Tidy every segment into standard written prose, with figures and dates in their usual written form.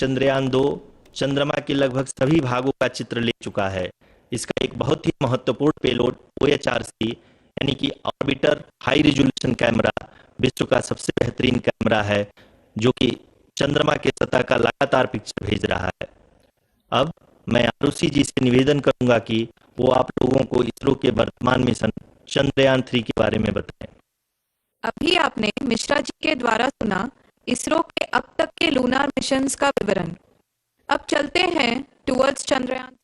चंद्रयान 2 चंद्रमा के लगभग सभी भागों का चित्र ले चुका है। इसका एक बहुत ही महत्वपूर्ण पेलोड OHRC यानी कि ऑर्बिटर हाई रिजोल्यूशन कैमरा विश्व का सबसे बेहतरीन कैमरा है, जो कि चंद्रमा के सतह का लगातार पिक्चर भेज रहा है। अब मैं आरुषि जी से निवेदन करूंगा कि वो आप लोगों को इसरो के वर्तमान मिशन चंद्रयान 3 के बारे में बताएं। अभी आपने मिश्रा जी के द्वारा सुना इसरो के अब तक के लूनार मिशंस का विवरण। अब चलते हैं टुवर्ड्स चंद्रयान।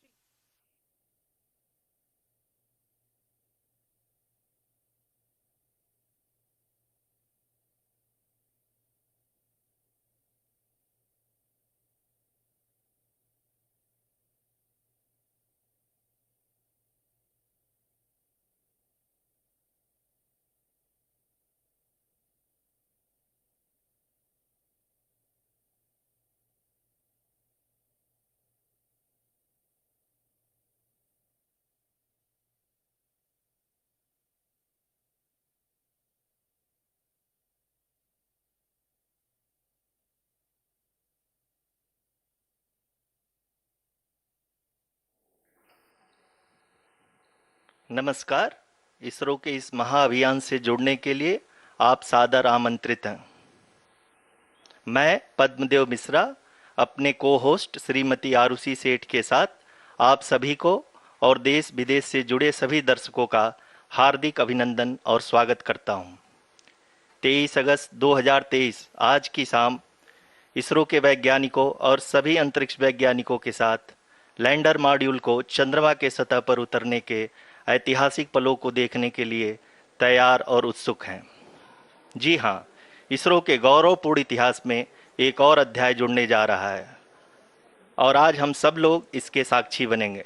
नमस्कार। इसरो के इस महाअभियान से जुड़ने के लिए आप सादर आमंत्रित हैं। मैं पद्मदेव मिश्रा अपने को होस्ट श्रीमती आरुषि सेठ के साथ आप सभी को और देश विदेश से जुड़े सभी दर्शकों का हार्दिक अभिनंदन और स्वागत करता हूं। 23 अगस्त 2023 आज की शाम इसरो के वैज्ञानिकों और सभी अंतरिक्ष वैज्ञानिकों के साथ लैंडर मॉड्यूल को चंद्रमा के सतह पर उतरने के ऐतिहासिक पलों को देखने के लिए तैयार और उत्सुक हैं। जी हाँ, इसरो के गौरवपूर्ण इतिहास में एक और अध्याय जुड़ने जा रहा है और आज हम सब लोग इसके साक्षी बनेंगे।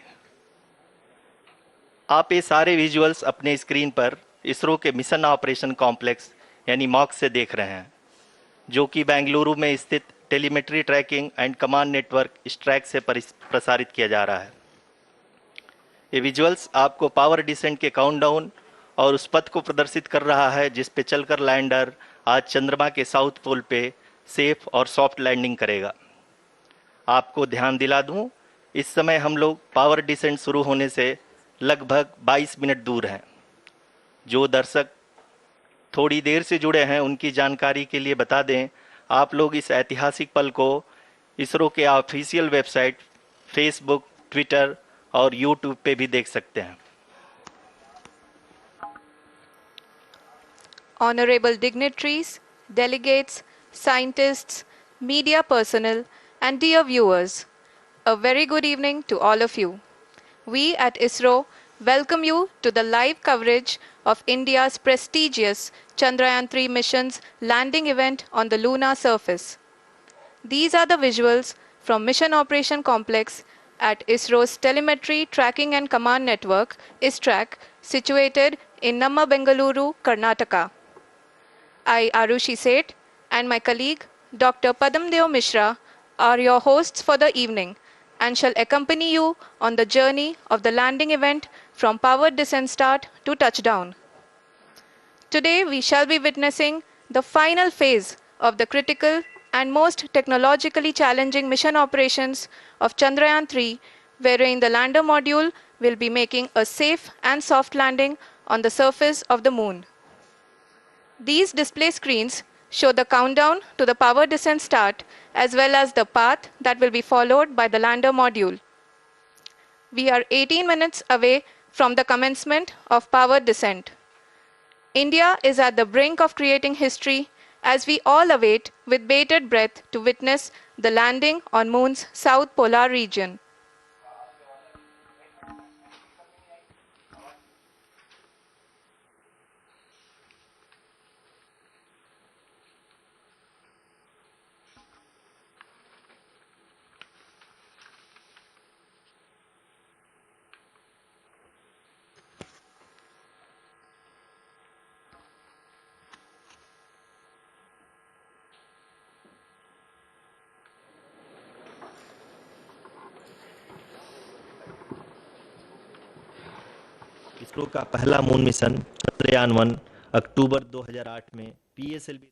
आप ये सारे विजुअल्स अपने स्क्रीन पर इसरो के मिशन ऑपरेशन कॉम्प्लेक्स यानी मॉक से देख रहे हैं, जो कि बेंगलुरु में स्थित telemetry tracking and command network ISTRAC से प्रसारित किया जा रहा है। ये विजुअल्स आपको पावर डिसेंट के काउंटडाउन और उस पथ को प्रदर्शित कर रहा है जिस पे चलकर लैंडर आज चंद्रमा के साउथ पोल पे सेफ और सॉफ्ट लैंडिंग करेगा। आपको ध्यान दिला दूं, इस समय हम लोग पावर डिसेंट शुरू होने से लगभग 22 मिनट दूर हैं। जो दर्शक थोड़ी देर से जुड़े हैं उनकी जानकारी के लिए बता दें, आप लोग इस ऐतिहासिक पल को इसरो के ऑफिशियल वेबसाइट, फेसबुक, ट्विटर और यूट्यूब पे भी देख सकते हैं। Honorable dignitaries, delegates, scientists, media personnel, and dear viewers, a very good evening to all of you. We at ISRO welcome you to the live coverage of India's prestigious Chandrayan-3 mission's landing event on the lunar surface. These are the visuals from Mission Operation Complex at ISRO's Telemetry Tracking and Command Network, ISTRAC, situated in Namma, Bengaluru, Karnataka. I, Arushi Seth, and my colleague, Dr. Padamdev Mishra, are your hosts for the evening and shall accompany you on the journey of the landing event from powered descent start to touchdown. Today, we shall be witnessing the final phase of the critical and most technologically challenging mission operations of Chandrayan-3, wherein the lander module will be making a safe and soft landing on the surface of the moon. These display screens show the countdown to the power descent start as well as the path that will be followed by the lander module. We are 18 minutes away from the commencement of power descent. India is at the brink of creating history as we all await with bated breath to witness the landing on Moon's south polar region. ISRO का पहला moon mission Chandrayaan one अक्टूबर 2008 में PSLV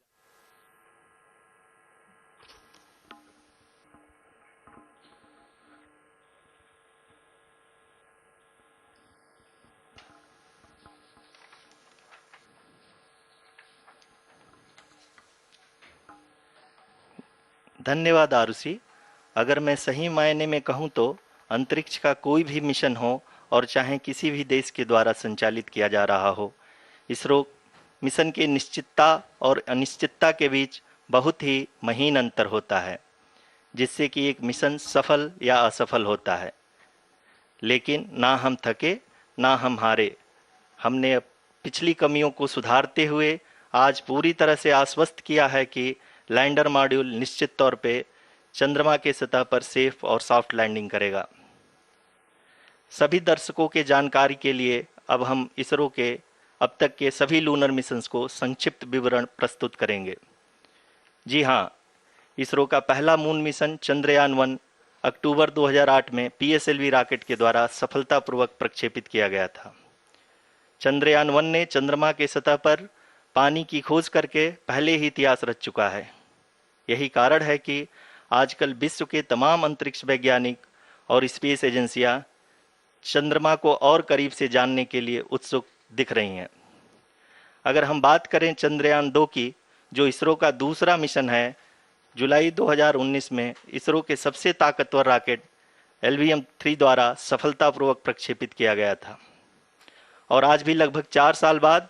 धन्यवाद आरुषि। अगर मैं सही मायने में कहूँ तो अंतरिक्ष का कोई भी मिशन हो और चाहे किसी भी देश के द्वारा संचालित किया जा रहा हो, इसरो मिशन की निश्चितता और अनिश्चितता के बीच बहुत ही महीन अंतर होता है, जिससे कि एक मिशन सफल या असफल होता है। लेकिन ना हम थके, ना हम हारे। हमने पिछली कमियों को सुधारते हुए आज पूरी तरह से आश्वस्त किया है कि लैंडर मॉड्यूल निश्चित तौर पे चंद्रमा के सतह पर सेफ और सॉफ्ट लैंडिंग करेगा। सभी दर्शकों के जानकारी के लिए अब हम इसरो के अब तक के सभी लूनर मिशंस को संक्षिप्त विवरण प्रस्तुत करेंगे। जी हाँ, इसरो का पहला मून मिशन चंद्रयान-1 अक्टूबर 2008 में पीएसएलवी रॉकेट के द्वारा सफलतापूर्वक प्रक्षेपित किया गया था। चंद्रयान-1 ने चंद्रमा के सतह पर पानी की खोज करके पहले ही इतिहास रच चुका है। यही कारण है कि आजकल विश्व के तमाम अंतरिक्ष वैज्ञानिक और स्पेस एजेंसियां चंद्रमा को और करीब से जानने के लिए उत्सुक दिख रही हैं। अगर हम बात करें चंद्रयान-2 की, जो इसरो का दूसरा मिशन है, जुलाई 2019 में इसरो के सबसे ताकतवर रॉकेट LVM-3 द्वारा सफलतापूर्वक प्रक्षेपित किया गया था और आज भी लगभग 4 साल बाद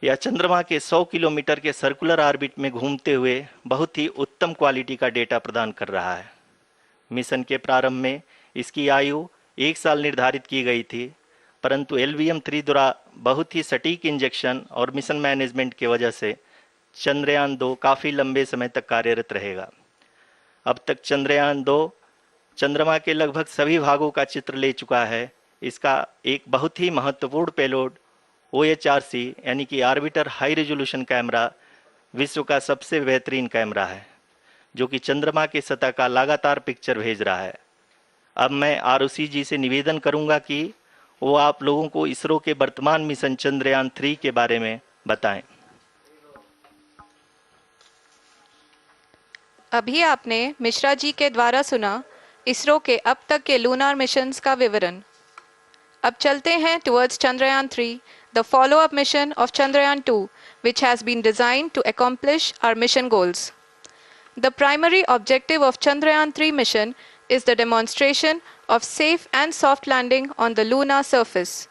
यह चंद्रमा के 100 किलोमीटर के सर्कुलर ऑर्बिट में घूमते हुए बहुत ही उत्तम क्वालिटी का डेटा प्रदान कर रहा है। मिशन के प्रारंभ में इसकी आयु 1 साल निर्धारित की गई थी, परंतु LVM-3 द्वारा बहुत ही सटीक इंजेक्शन और मिशन मैनेजमेंट की वजह से चंद्रयान-2 काफ़ी लंबे समय तक कार्यरत रहेगा। अब तक चंद्रयान-2 चंद्रमा के लगभग सभी भागों का चित्र ले चुका है। इसका एक बहुत ही महत्वपूर्ण पेलोड OHRC यानी कि ऑर्बिटर हाई रेजोल्यूशन कैमरा विश्व का सबसे बेहतरीन कैमरा है, जो कि चंद्रमा के सतह का लगातार पिक्चर भेज रहा है। अब मैं आरुषि जी से निवेदन करूंगा कि वो आप लोगों को इसरो के वर्तमान मिशन चंद्रयान-3 के बारे में बताएं। अभी आपने मिश्रा जी के द्वारा सुना इसरो के अब तक के लूनार मिशंस का विवरण। अब चलते हैं towards Chandrayaan-3, the follow-up mission of Chandrayaan-2, which has been designed to accomplish our mission goals. The primary objective of Chandrayaan-3 mission is the demonstration of safe and soft landing on the lunar surface.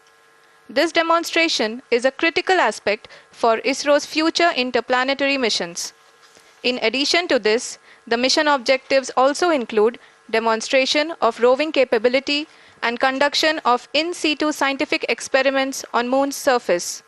This demonstration is a critical aspect for ISRO's future interplanetary missions. In addition to this, the mission objectives also include demonstration of roving capability and conduction of in situ scientific experiments on Moon's surface.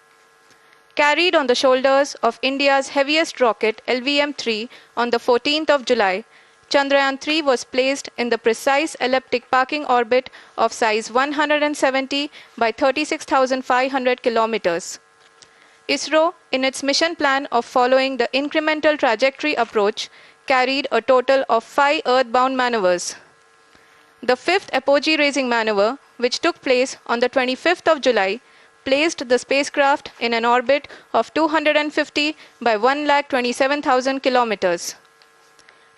Carried on the shoulders of India's heaviest rocket LVM-3 on the 14th of July, Chandrayaan-3 was placed in the precise elliptic parking orbit of size 170 by 36,500 kilometers. ISRO, in its mission plan of following the incremental trajectory approach, carried a total of 5 earthbound maneuvers. The fifth apogee raising maneuver, which took place on the 25th of July, placed the spacecraft in an orbit of 250 by 1,27,000 kilometers.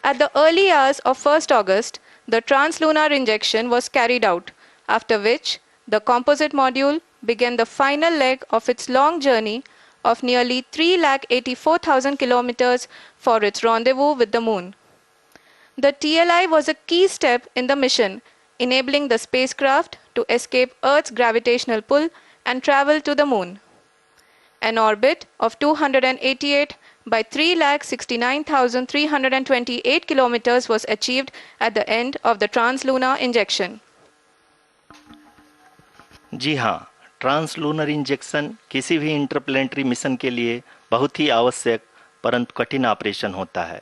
At the early hours of 1st August, the translunar injection was carried out, after which the composite module began the final leg of its long journey of nearly 3,84,000 kilometers for its rendezvous with the Moon. The TLI was a key step in the mission, enabling the spacecraft to escape Earth's gravitational pull and travel to the Moon. An orbit of 288 by 3,69,328 kilometers was achieved at the end of the translunar injection. जी हाँ, translunar injection किसी भी interplanetary mission के लिए बहुत ही आवश्यक परंतु कठिन operation होता है।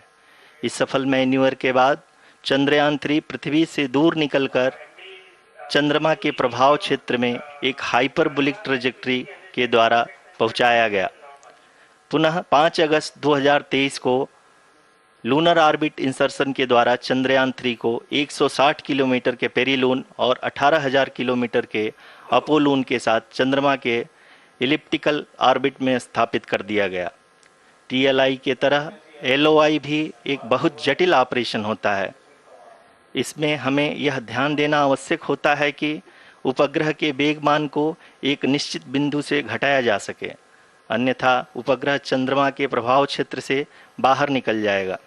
इस सफल मैन्यूअर के बाद चंद्रयान-3 पृथ्वी से दूर निकलकर चंद्रमा के प्रभाव क्षेत्र में एक हाइपरबोलिक ट्रेजेक्टरी के द्वारा पहुंचाया गया। पुनः 5 अगस्त 2023 को लूनर ऑर्बिट इंसर्शन के द्वारा चंद्रयान-3 को 160 किलोमीटर के पेरीलून और 18,000 किलोमीटर के अपोलून के साथ चंद्रमा के इलिप्टिकल ऑर्बिट में स्थापित कर दिया गया। TLI के तरह LOI भी एक बहुत जटिल ऑपरेशन होता है। इसमें हमें यह ध्यान देना आवश्यक होता है कि उपग्रह के वेगमान को एक निश्चित बिंदु से घटाया जा सके, अन्यथा उपग्रह चंद्रमा के प्रभाव क्षेत्र से बाहर निकल जाएगा।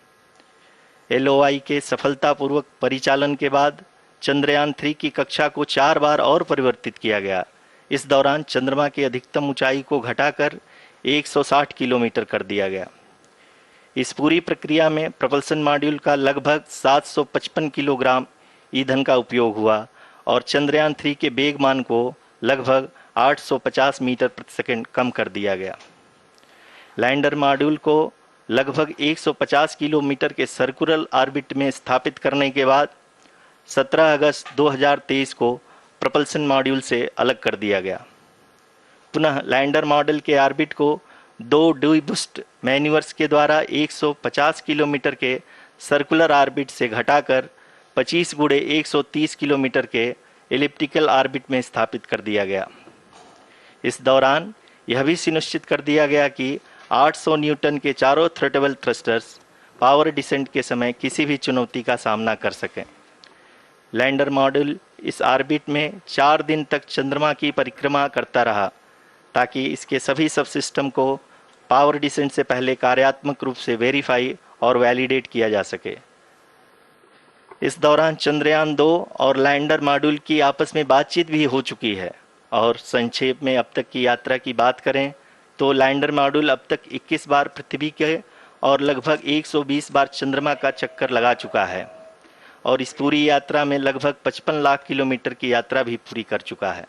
LOI के सफलतापूर्वक परिचालन के बाद चंद्रयान 3 की कक्षा को 4 बार और परिवर्तित किया गया। इस दौरान चंद्रमा की अधिकतम ऊंचाई को घटाकर 160 किलोमीटर कर दिया गया। इस पूरी प्रक्रिया में प्रपल्सन मॉड्यूल का लगभग 755 किलोग्राम ईंधन का उपयोग हुआ और चंद्रयान 3 के वेगमान को लगभग 850 मीटर प्रति सेकंड कम कर दिया गया। लैंडर मॉड्यूल को लगभग 150 किलोमीटर के सर्कुलर ऑर्बिट में स्थापित करने के बाद 17 अगस्त 2023 को प्रपल्सन मॉड्यूल से अलग कर दिया गया। पुनः लैंडर मॉड्यूल के ऑर्बिट को 2 डीबूस्ट मैन्यूवर्स के द्वारा 150 किलोमीटर के सर्कुलर ऑर्बिट से घटाकर 25 गुणे 130 किलोमीटर के एलिप्टिकल ऑर्बिट में स्थापित कर दिया गया। इस दौरान यह भी सुनिश्चित कर दिया गया कि 800 न्यूटन के चारों थ्रोटेबल थ्रस्टर्स पावर डिसेंट के समय किसी भी चुनौती का सामना कर सकें। लैंडर मॉड्यूल इस ऑर्बिट में 4 दिन तक चंद्रमा की परिक्रमा करता रहा ताकि इसके सभी सब सिस्टम को पावर डिसेंट से पहले कार्यात्मक रूप से वेरीफाई और वैलिडेट किया जा सके। इस दौरान चंद्रयान 2 और लैंडर मॉड्यूल की आपस में बातचीत भी हो चुकी है। और संक्षेप में अब तक की यात्रा की बात करें तो लैंडर मॉड्यूल अब तक 21 बार पृथ्वी के और लगभग 120 बार चंद्रमा का चक्कर लगा चुका है और इस पूरी यात्रा में लगभग 55 लाख किलोमीटर की यात्रा भी पूरी कर चुका है।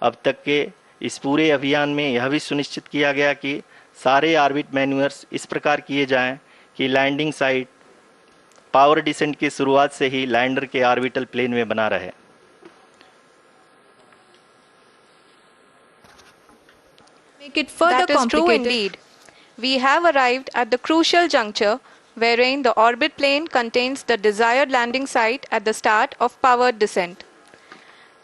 अब तक के इस पूरे अभियान में यह भी सुनिश्चित किया गया कि सारे ऑर्बिट मैन्यूवर्स इस प्रकार किए जाएं कि लैंडिंग साइट पावर डिसेंट की शुरुआत से ही लैंडर के ऑर्बिटल प्लेन में बना रहे। Make it further That is true complicated. indeed. We have arrived at the crucial juncture wherein the orbit plane contains the desired landing site at the start of powered descent.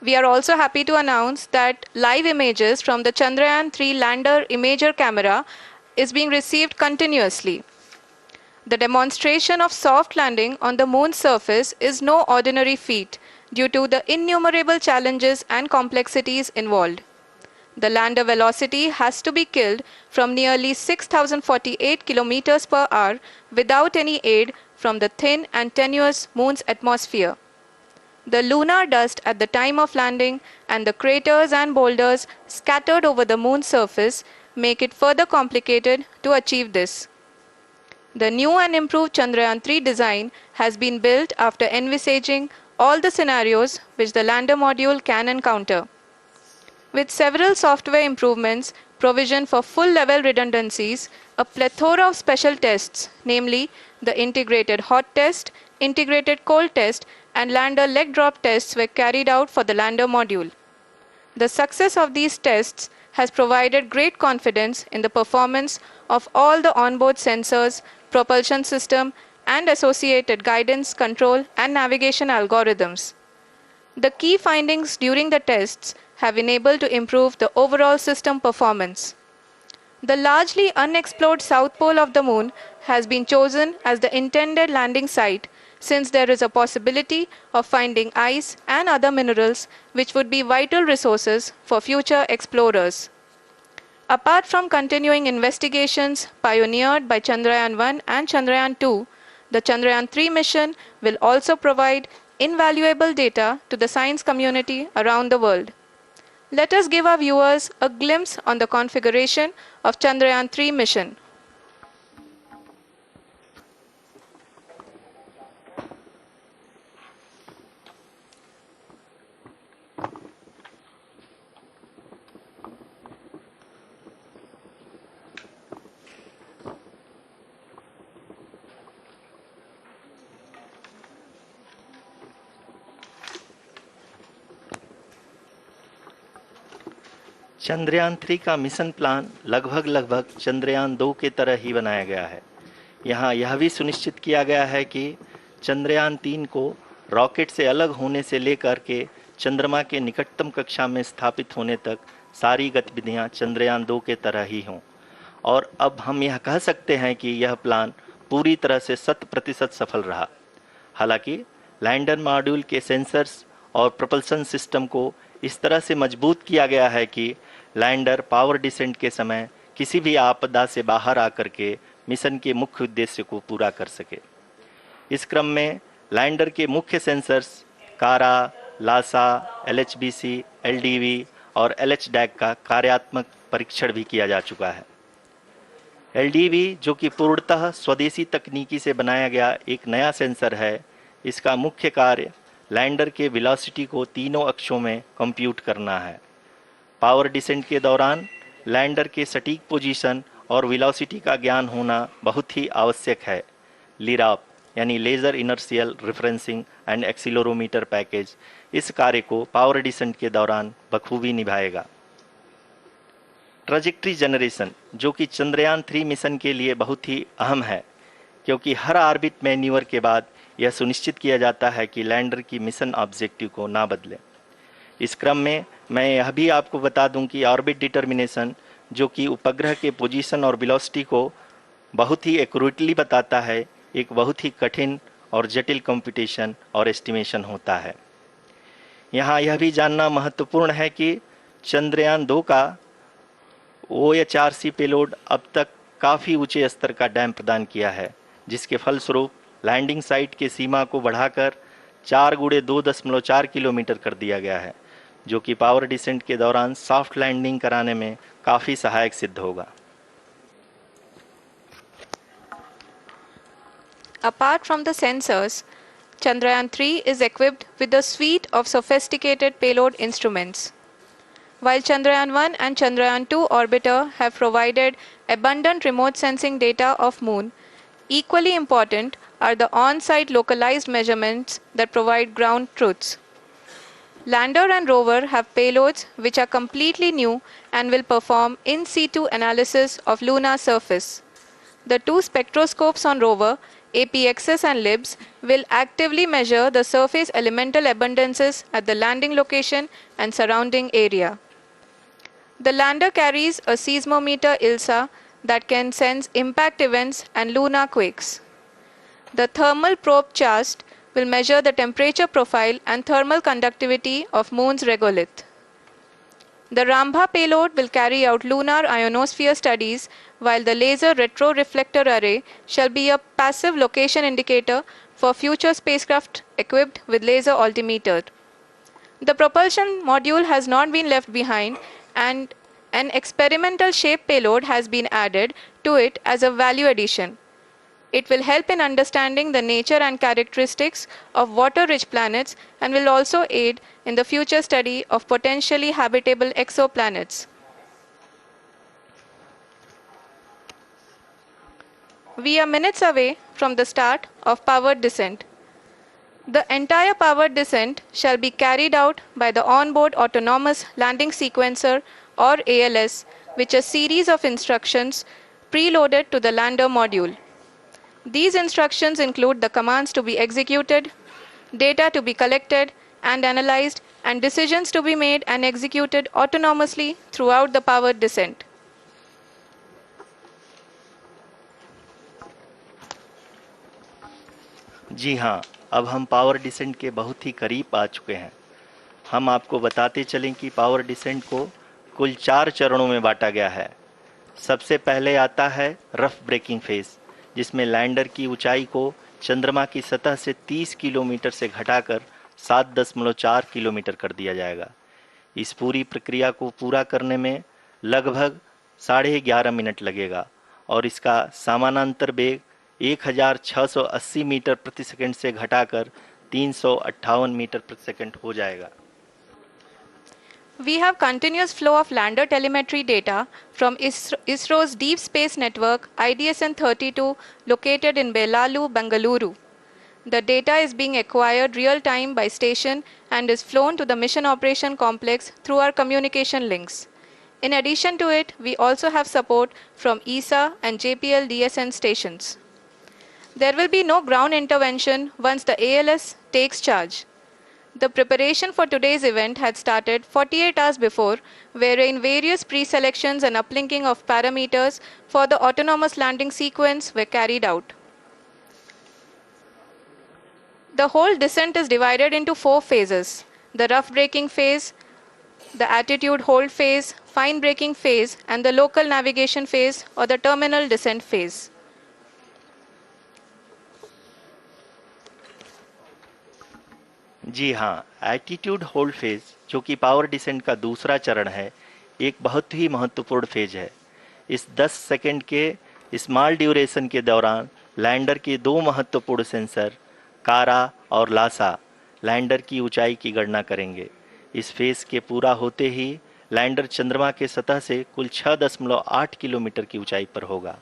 We are also happy to announce that live images from the Chandrayaan-3 lander imager camera is being received continuously. The demonstration of soft landing on the moon's surface is no ordinary feat due to the innumerable challenges and complexities involved. The lander velocity has to be killed from nearly 6,048 kilometers per hour without any aid from the thin and tenuous moon's atmosphere. The lunar dust at the time of landing and the craters and boulders scattered over the moon's surface make it further complicated to achieve this. The new and improved Chandrayaan-3 design has been built after envisaging all the scenarios which the lander module can encounter. With several software improvements, provision for full-level redundancies, a plethora of special tests, namely the integrated hot test, integrated cold test, and lander leg drop tests were carried out for the lander module. The success of these tests has provided great confidence in the performance of all the onboard sensors, propulsion system, and associated guidance, control, and navigation algorithms. The key findings during the tests have enabled to improve the overall system performance. The largely unexplored south pole of the moon has been chosen as the intended landing site since there is a possibility of finding ice and other minerals which would be vital resources for future explorers. Apart from continuing investigations pioneered by Chandrayaan-1 and Chandrayaan-2, the Chandrayaan-3 mission will also provide invaluable data to the science community around the world. Let us give our viewers a glimpse on the configuration of Chandrayaan-3 mission. Chandrayaan 3 का mission plan लगभग चंद्रयान 2 के तरह ही बनाया गया है। यहाँ यह भी सुनिश्चित किया गया है कि चंद्रयान 3 को रॉकेट से अलग होने से लेकर के चंद्रमा के निकटतम कक्षा में स्थापित होने तक सारी गतिविधियाँ चंद्रयान 2 के तरह ही हों। और अब हम यह कह सकते हैं कि यह प्लान पूरी तरह से 100% सफल रहा। हालांकि लैंडर मॉड्यूल के सेंसर्स और प्रोपल्सन सिस्टम को इस तरह से मजबूत किया गया है कि लैंडर पावर डिसेंट के समय किसी भी आपदा से बाहर आकर के मिशन के मुख्य उद्देश्य को पूरा कर सके। इस क्रम में लैंडर के मुख्य सेंसर्स कारा, लासा, एलएचबीसी, एलडीवी और एलएचडैक का कार्यात्मक परीक्षण भी किया जा चुका है। एलडीवी, जो कि पूर्णतः स्वदेशी तकनीकी से बनाया गया एक नया सेंसर है, इसका मुख्य कार्य लैंडर के वेलोसिटी को तीनों अक्षों में कंप्यूट करना है। पावर डिसेंट के दौरान लैंडर के सटीक पोजीशन और वेलोसिटी का ज्ञान होना बहुत ही आवश्यक है। लिराप यानी laser inertial referencing and accelerometer package इस कार्य को पावर डिसेंट के दौरान बखूबी निभाएगा। ट्रैजेक्टरी जनरेशन, जो कि चंद्रयान-3 मिशन के लिए बहुत ही अहम है, क्योंकि हर ऑर्बिट मैन्यूवर के बाद यह सुनिश्चित किया जाता है कि लैंडर की मिशन ऑब्जेक्टिव को ना बदले। इस क्रम में मैं यह भी आपको बता दूं कि ऑर्बिट डिटर्मिनेशन, जो कि उपग्रह के पोजीशन और वेलोसिटी को बहुत ही एक्यूरेटली बताता है, एक बहुत ही कठिन और जटिल कंप्यूटेशन और एस्टिमेशन होता है। यहाँ यह भी जानना महत्वपूर्ण है कि चंद्रयान-2 का OHRC पेलोड अब तक काफ़ी ऊंचे स्तर का डैम प्रदान किया है, जिसके फलस्वरूप लैंडिंग साइट के सीमा को बढ़ाकर 4 गुणे 2.4 किलोमीटर कर दिया गया है, जो कि पावर डिसेंट के दौरान सॉफ्ट लैंडिंग कराने में काफ़ी सहायक सिद्ध होगा। Apart from the sensors, Chandrayaan-3 is equipped with a suite of sophisticated payload instruments. While Chandrayaan-1 and Chandrayaan-2 orbiter have provided abundant remote sensing data of Moon, equally important are the on-site localized measurements that provide ground truths. Lander and rover have payloads which are completely new and will perform in situ analysis of lunar surface. The two spectroscopes on rover, APXS and LIBS, will actively measure the surface elemental abundances at the landing location and surrounding area. The lander carries a seismometer ILSA that can sense impact events and lunar quakes. The thermal probe CHAST will measure the temperature profile and thermal conductivity of Moon's regolith. The Rambha payload will carry out lunar ionosphere studies, while the laser retroreflector array shall be a passive location indicator for future spacecraft equipped with laser altimeter. The propulsion module has not been left behind, and an experimental shape payload has been added to it as a value addition. It will help in understanding the nature and characteristics of water-rich planets and will also aid in the future study of potentially habitable exoplanets. We are minutes away from the start of powered descent. The entire powered descent shall be carried out by the onboard autonomous landing sequencer or ALS, which is a series of instructions preloaded to the lander module. These instructions include the commands to be executed, data to be collected and analyzed, and decisions to be made and executed autonomously throughout the powered descent. जी हाँ, अब हम power descent के बहुत ही करीब आ चुके हैं। हम आपको बताते चलें कि पावर डिसेंट को कुल 4 चरणों में बांटा गया है। सबसे पहले आता है रफ ब्रेकिंग फेज, जिसमें लैंडर की ऊंचाई को चंद्रमा की सतह से 30 किलोमीटर से घटाकर 7.4 किलोमीटर कर दिया जाएगा। इस पूरी प्रक्रिया को पूरा करने में लगभग 11.5 मिनट लगेगा और इसका समानांतर वेग 1680 मीटर प्रति सेकंड से घटाकर 358 मीटर प्रति सेकंड हो जाएगा। We have continuous flow of lander telemetry data from ISRO's Deep Space Network IDSN-32 located in Belalu, Bengaluru. The data is being acquired real-time by station and is flown to the Mission Operation Complex through our communication links. In addition to it, we also have support from ESA and JPL DSN stations. There will be no ground intervention once the ALS takes charge. The preparation for today's event had started 48 hours before, wherein various pre-selections and uplinking of parameters for the autonomous landing sequence were carried out. The whole descent is divided into 4 phases: the rough braking phase, the attitude hold phase, fine braking phase, and the local navigation phase or the terminal descent phase. जी हाँ, attitude hold phase, जो कि power descent का दूसरा चरण है, एक बहुत ही महत्वपूर्ण फेज है। इस 10 सेकंड के स्मॉल ड्यूरेशन के दौरान लैंडर के दो महत्वपूर्ण सेंसर, कारा और लासा, लैंडर की ऊंचाई की गणना करेंगे। इस फेज के पूरा होते ही लैंडर चंद्रमा के सतह से कुल 6.8 किलोमीटर की ऊंचाई पर होगा।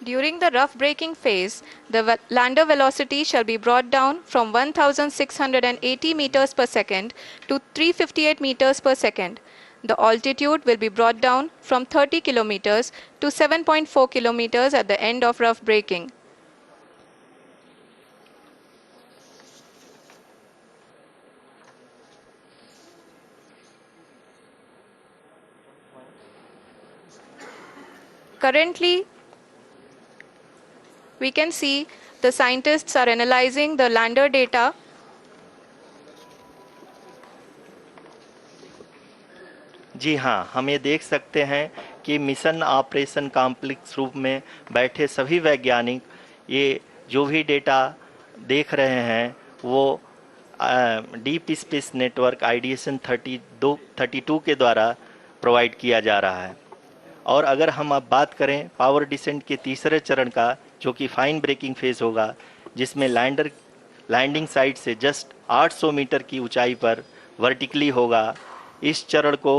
During the rough braking phase, the lander velocity shall be brought down from 1680 meters per second to 358 meters per second. The altitude will be brought down from 30 kilometers to 7.4 kilometers at the end of rough braking. Currently, we can see the scientists are analyzing the lander data. जी हाँ, हम ये देख सकते हैं कि mission operation complex रूप में बैठे सभी वैज्ञानिक ये जो भी डेटा देख रहे हैं वो डीप स्पेस नेटवर्क आईडीएसन 32 के द्वारा प्रोवाइड किया जा रहा है। और अगर हम अब बात करें पावर डिसेंट के तीसरे चरण का, जो कि फाइन ब्रेकिंग फेज होगा, जिसमें लैंडर लैंडिंग साइट से जस्ट 800 मीटर की ऊंचाई पर वर्टिकली होगा। इस चरण को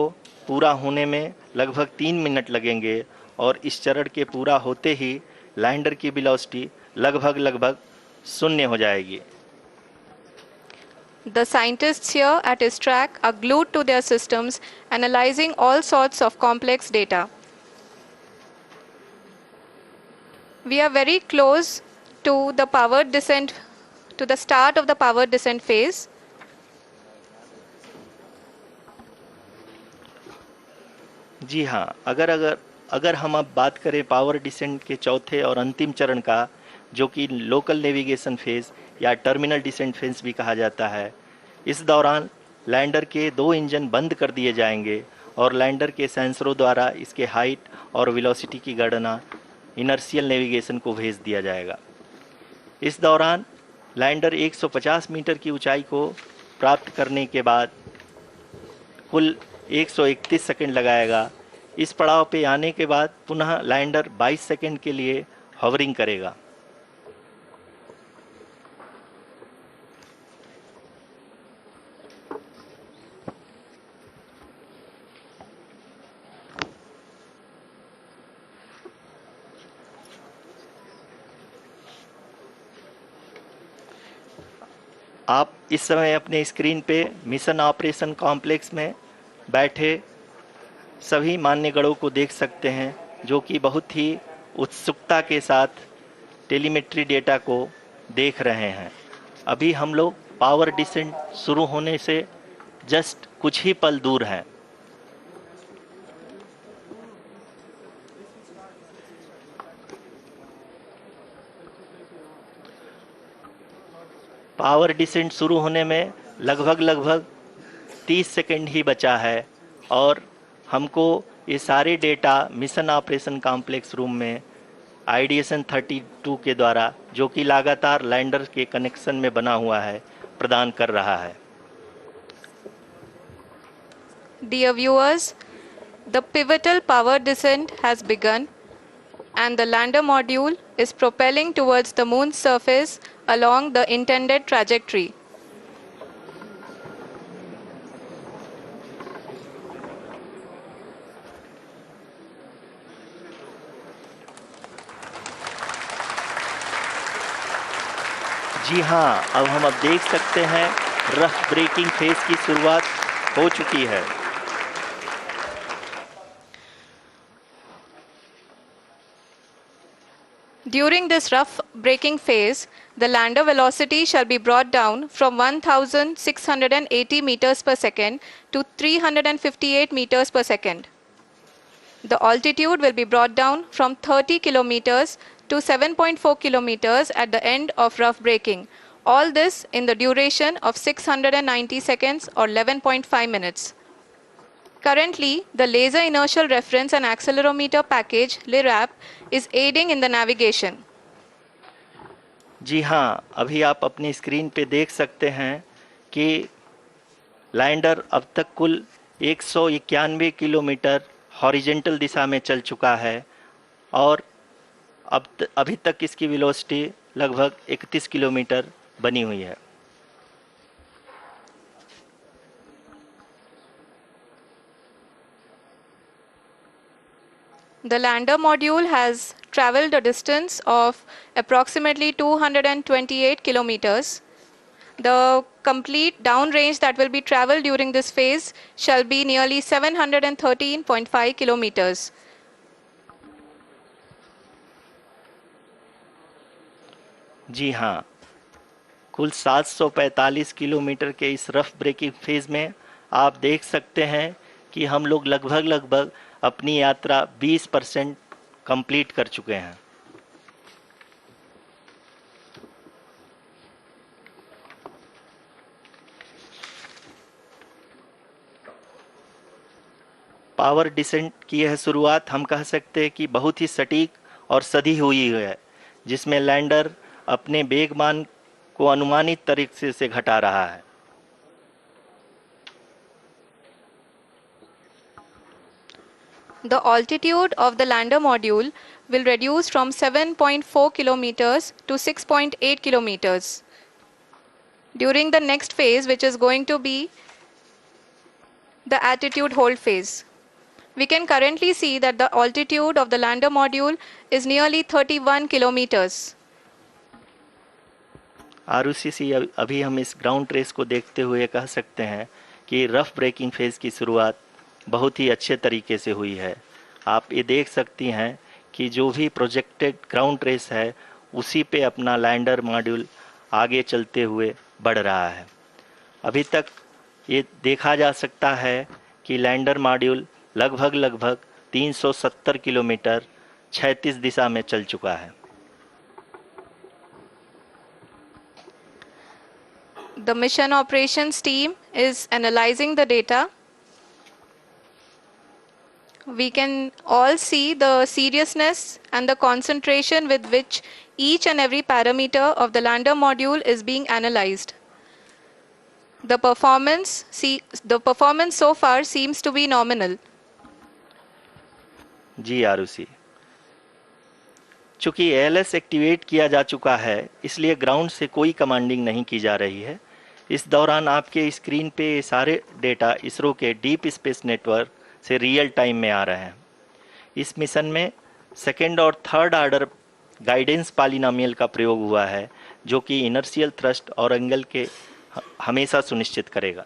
पूरा होने में लगभग 3 मिनट लगेंगे और इस चरण के पूरा होते ही लैंडर की वेलोसिटी लगभग शून्य हो जाएगी। The scientists here at ISTRAC are glued to their systems, analyzing all sorts of complex data. We are very close to the power descent, to the start of the power descent phase. जी हाँ, अगर अगर अगर हम अब बात करें power descent के चौथे और अंतिम चरण का, जो कि लोकल नेविगेशन फेज या टर्मिनल डिसेंट फेज भी कहा जाता है, इस दौरान लैंडर के दो इंजन बंद कर दिए जाएंगे और लैंडर के सेंसरों द्वारा इसके हाइट और वेलोसिटी की गणना इनर्शियल नेविगेशन को भेज दिया जाएगा। इस दौरान लैंडर 150 मीटर की ऊंचाई को प्राप्त करने के बाद कुल 131 सेकंड लगाएगा। इस पड़ाव पे आने के बाद पुनः लैंडर 22 सेकंड के लिए हॉवरिंग करेगा। आप इस समय अपने स्क्रीन पे मिशन ऑपरेशन कॉम्प्लेक्स में बैठे सभी मान्यगणों को देख सकते हैं, जो कि बहुत ही उत्सुकता के साथ टेलीमेट्री डेटा को देख रहे हैं। अभी हम लोग पावर डिसेंट शुरू होने से जस्ट कुछ ही पल दूर हैं। पावर डिसेंट शुरू होने में लगभग 30 सेकंड ही बचा है और हमको ये सारे data mission operation complex room में आईडीएसन 32 के द्वारा, जो कि लगातार लैंडर के कनेक्शन में बना हुआ है, प्रदान कर रहा है। Dear viewers, the pivotal power descent has begun and the lander module is propelling towards the moon's surface along the intended trajectory. जी हाँ, अब देख सकते हैं रफ ब्रेकिंग फेज की शुरुआत हो चुकी है। During this rough braking phase, the lander velocity shall be brought down from 1680 meters per second to 358 meters per second. The altitude will be brought down from 30 kilometers to 7.4 kilometers at the end of rough braking. All this in the duration of 690 seconds or 11.5 minutes. Currently, the Laser Inertial Reference and Accelerometer package (LIRAP) is aiding in the navigation. जी हाँ, अभी आप अपनी screen पे देख सकते हैं कि lander अब तक कुल 191 किलोमीटर हॉरिजेंटल दिशा में चल चुका है और अभी तक इसकी वेलोसिटी लगभग 31 किलोमीटर बनी हुई है। The lander module has traveled a distance of approximately 228 kilometers. The complete downrange that will be traveled during this phase shall be nearly 713.5 kilometers. जी हाँ, कुल 745 किलोमीटर के इस रफ ब्रेकिंग फेज में आप देख सकते हैं कि हम लोग लगभग अपनी यात्रा 20% कंप्लीट कर चुके हैं। पावर डिसेंट की यह शुरुआत हम कह सकते हैं कि बहुत ही सटीक और सधी हुई है, जिसमें लैंडर अपने वेगमान को अनुमानित तरीके से घटा रहा है। The altitude of the lander module will reduce from 7.4 kilometers to 6.8 kilometers. During the next phase, which is going to be the attitude hold phase. We can currently see that the altitude of the lander module is nearly 31 kilometers. Arushi, अभी हम इस ground race को देखते हुए कह सकते हैं कि रफ ब्रेकिंग फेज की शुरुआत बहुत ही अच्छे तरीके से हुई है। आप ये देख सकती हैं कि जो भी प्रोजेक्टेड ग्राउंड रेस है उसी पे अपना लैंडर मॉड्यूल आगे चलते हुए बढ़ रहा है। अभी तक ये देखा जा सकता है कि लैंडर मॉड्यूल लगभग 370 किलोमीटर 36 दिशा में चल चुका है। The mission operations team is analyzing the data. We can all see the seriousness and the concentration with which each and every parameter of the lander module is being analyzed. The performance so far seems to be nominal. जी आरुषि, चूंकि ALS activate किया जा चुका है इसलिए ground से कोई commanding नहीं की जा रही है। इस दौरान आपके स्क्रीन पे ये सारे डेटा इसरो के डीप स्पेस नेटवर्क से रियल टाइम में आ रहे हैं। इस मिशन में सेकेंड और थर्ड ऑर्डर गाइडेंस पॉलिनोमियल का प्रयोग हुआ है, जो कि इनर्शियल थ्रस्ट और एंगल के हमेशा सुनिश्चित करेगा।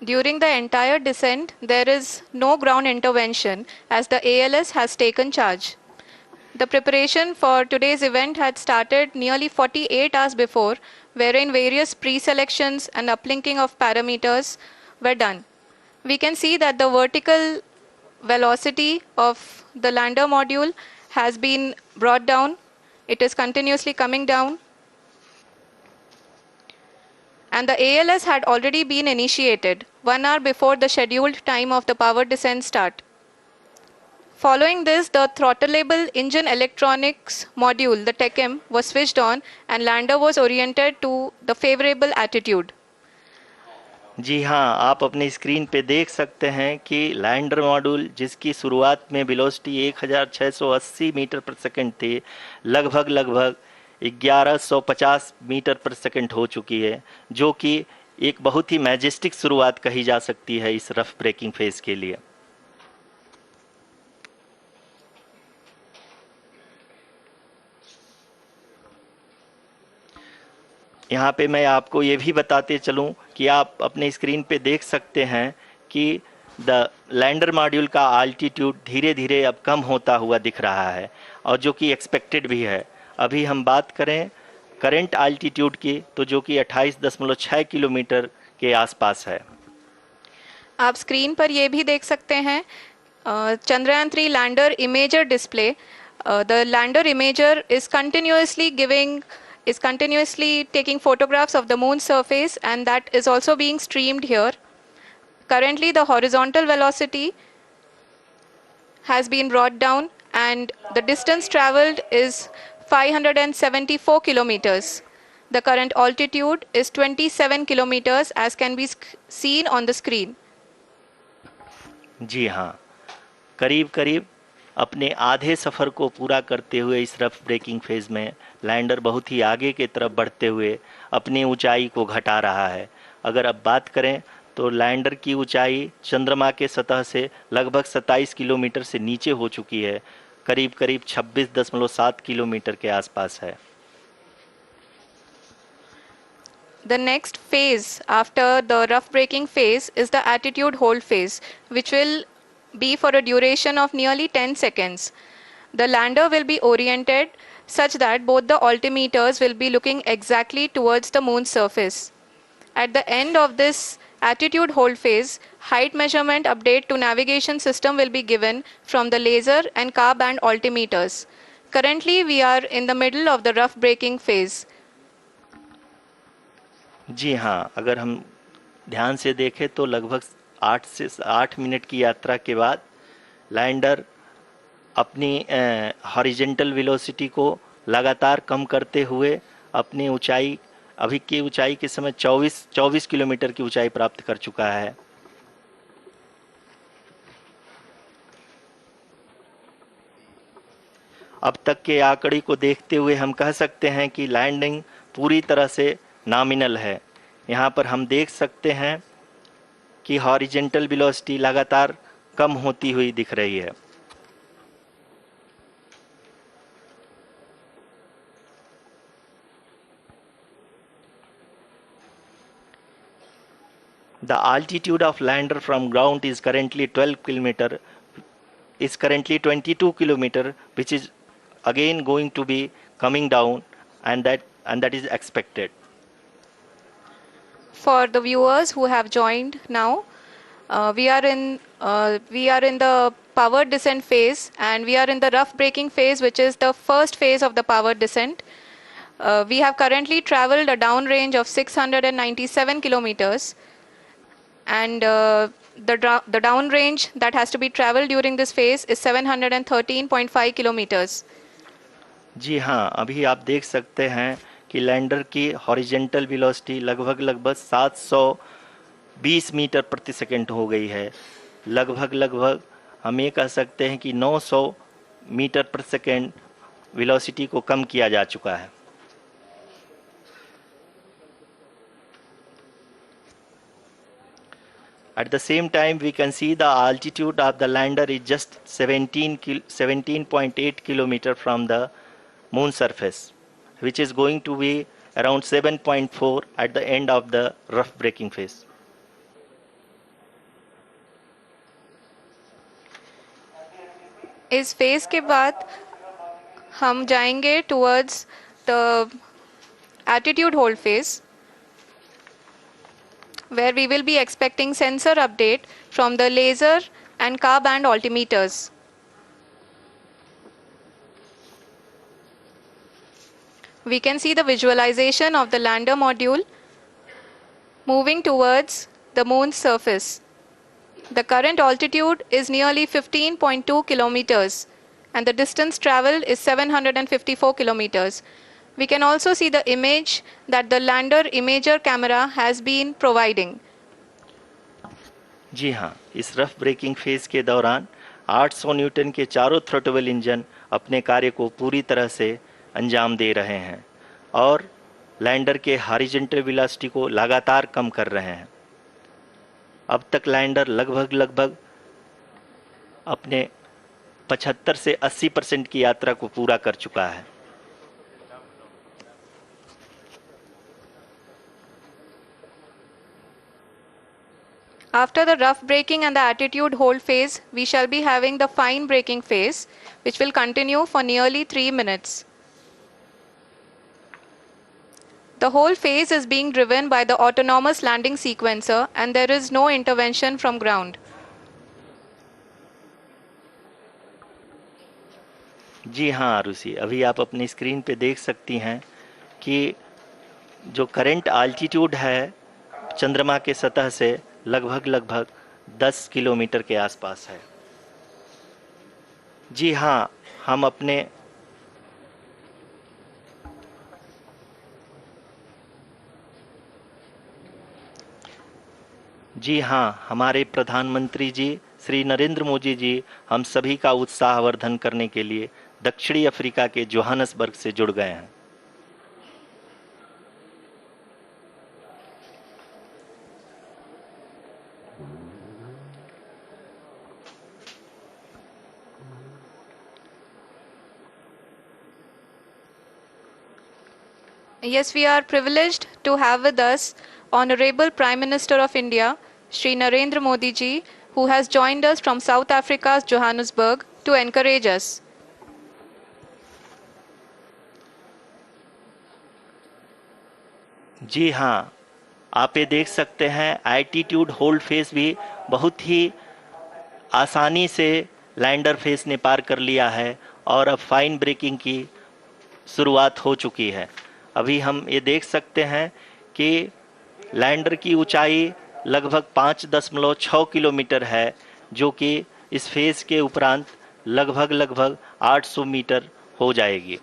During the entire descent, there is no ground intervention as the ALS has taken charge. The preparation for today's event had started nearly 48 hours before, wherein various pre-selections and uplinking of parameters were done. We can see that the vertical velocity of the lander module has been brought down. It is continuously coming down. And the ALS had already been initiated 1 hour before the scheduled time of the power descent start. Following this, the throttleable engine electronics module, the TECM, was switched on and lander was oriented to the favorable attitude. जी हाँ, आप अपने screen पे देख सकते हैं कि lander module जिसकी शुरुआत में वेलोसिटी 1680 मीटर पर सेकंड थी, लगभग 1150 मीटर पर सेकंड हो चुकी है, जो कि एक बहुत ही मैजेस्टिक शुरुआत कही जा सकती है इस रफ ब्रेकिंग फेज के लिए। यहाँ पे मैं आपको ये भी बताते चलूँ कि आप अपने स्क्रीन पे देख सकते हैं कि द लैंडर मॉड्यूल का आल्टीट्यूड धीरे धीरे अब कम होता हुआ दिख रहा है, और जो कि एक्सपेक्टेड भी है। अभी हम बात करें करंट आल्टीट्यूड की, तो जो कि 28.6 किलोमीटर के आसपास है। आप स्क्रीन पर ये भी देख सकते हैं Chandrayan-3 lander imager display. The lander imager is continuously taking photographs of the moon's surface, and that is also being streamed here. Currently, the horizontal velocity has been brought down and the distance traveled is 574 kilometers. The current altitude is 27 kilometers as can be seen on the screen. जी हाँ, करीब करीब अपने आधे सफ़र को पूरा करते हुए इस रफ ब्रेकिंग फेज में लैंडर बहुत ही आगे की तरफ बढ़ते हुए अपनी ऊंचाई को घटा रहा है। अगर अब बात करें तो लैंडर की ऊंचाई चंद्रमा के सतह से लगभग 27 किलोमीटर से नीचे हो चुकी है, करीब करीब 26.7 किलोमीटर के आसपास है। The next phase after the rough braking phase is the attitude hold phase, which will be for a duration of nearly 10 seconds. The lander will be oriented such that both the altimeters will be looking exactly towards the moon's surface. At the end of this attitude hold phase, height measurement update to navigation system will be given from the laser and car band altimeters. Currently, we are in the middle of the rough braking phase. जी हाँ, अगर हम ध्यान से देखें तो लगभग 8 minute की यात्रा के बाद लैंडर अपनी हॉरिजेंटल वेलोसिटी को लगातार कम करते हुए अपनी ऊंचाई अभी की ऊंचाई के समय 24 किलोमीटर की ऊंचाई प्राप्त कर चुका है। अब तक के आंकड़े को देखते हुए हम कह सकते हैं कि लैंडिंग पूरी तरह से नॉमिनल है। यहाँ पर हम देख सकते हैं कि हॉरिजेंटल वेलोसिटी लगातार कम होती हुई दिख रही है। The altitude of lander from ground is currently 22 kilometer, which is again going to be coming down, and that is expected. For the viewers who have joined now, we are in the power descent phase, and we are in the rough braking phase, which is the first phase of the power descent. We have currently traveled a downrange of 697 kilometers, and the downrange that has to be traveled during this phase is 713.5 kilometers. जी हाँ, अभी आप देख सकते हैं कि lander की horizontal velocity लगभग 720 metre प्रति सेकंड हो गई है। लगभग हम ये कह सकते हैं कि 900 मीटर प्रति सेकंड वेलोसिटी को कम किया जा चुका है। At the same time, we can see the altitude of the lander is just 17.8 kilometer from the moon surface, which is going to be around 7.4 at the end of the rough braking phase. इस phase के बाद हम जाएंगे towards the attitude hold phase, where we will be expecting sensor update from the laser and car band altimeters. We can see the visualization of the lander module moving towards the moon's surface. The current altitude is nearly 15.2 kilometers, and the distance traveled is 754 kilometers. We can also see the image that the lander imager camera has been providing. जी हाँ, इस rough breaking phase के दौरान 800 Newton के चारों throttle engine अपने कार्य को पूरी तरह से अंजाम दे रहे हैं और लैंडर के हॉरिजॉन्टल वेलोसिटी को लगातार कम कर रहे हैं। अब तक लैंडर लगभग अपने 75 से 80% की यात्रा को पूरा कर चुका है। After the rough braking and the attitude hold phase, we shall be having the fine braking phase, which will continue for nearly 3 minutes. The whole phase is being driven by the autonomous landing sequencer, and there is no intervention from ground. जी हाँ आरुषि, अभी आप अपनी screen पे देख सकती हैं कि जो करंट आल्टीट्यूड है चंद्रमा के सतह से लगभग 10 किलोमीटर के आसपास है। जी हाँ, हम अपने जी हाँ, हमारे प्रधानमंत्री जी श्री नरेंद्र मोदी जी हम सभी का उत्साहवर्धन करने के लिए दक्षिणी अफ्रीका के जोहानसबर्ग से जुड़ गए हैं। Yes, we are privileged to have with us Honorable Prime Minister of India, Shri Narendra Modi ji, who has joined us from South Africa's Johannesburg to encourage us. जी हाँ, आप ये देख सकते हैं एल्टीट्यूड होल्ड फेस भी बहुत ही आसानी से लैंडर फेस ने पार कर लिया है और अब फाइन ब्रेकिंग की शुरुआत हो चुकी है। अभी हम ये देख सकते हैं कि लैंडर की ऊंचाई लगभग 5.6 किलोमीटर है, जो कि इस फेज के उपरांत लगभग 800 मीटर हो जाएगी।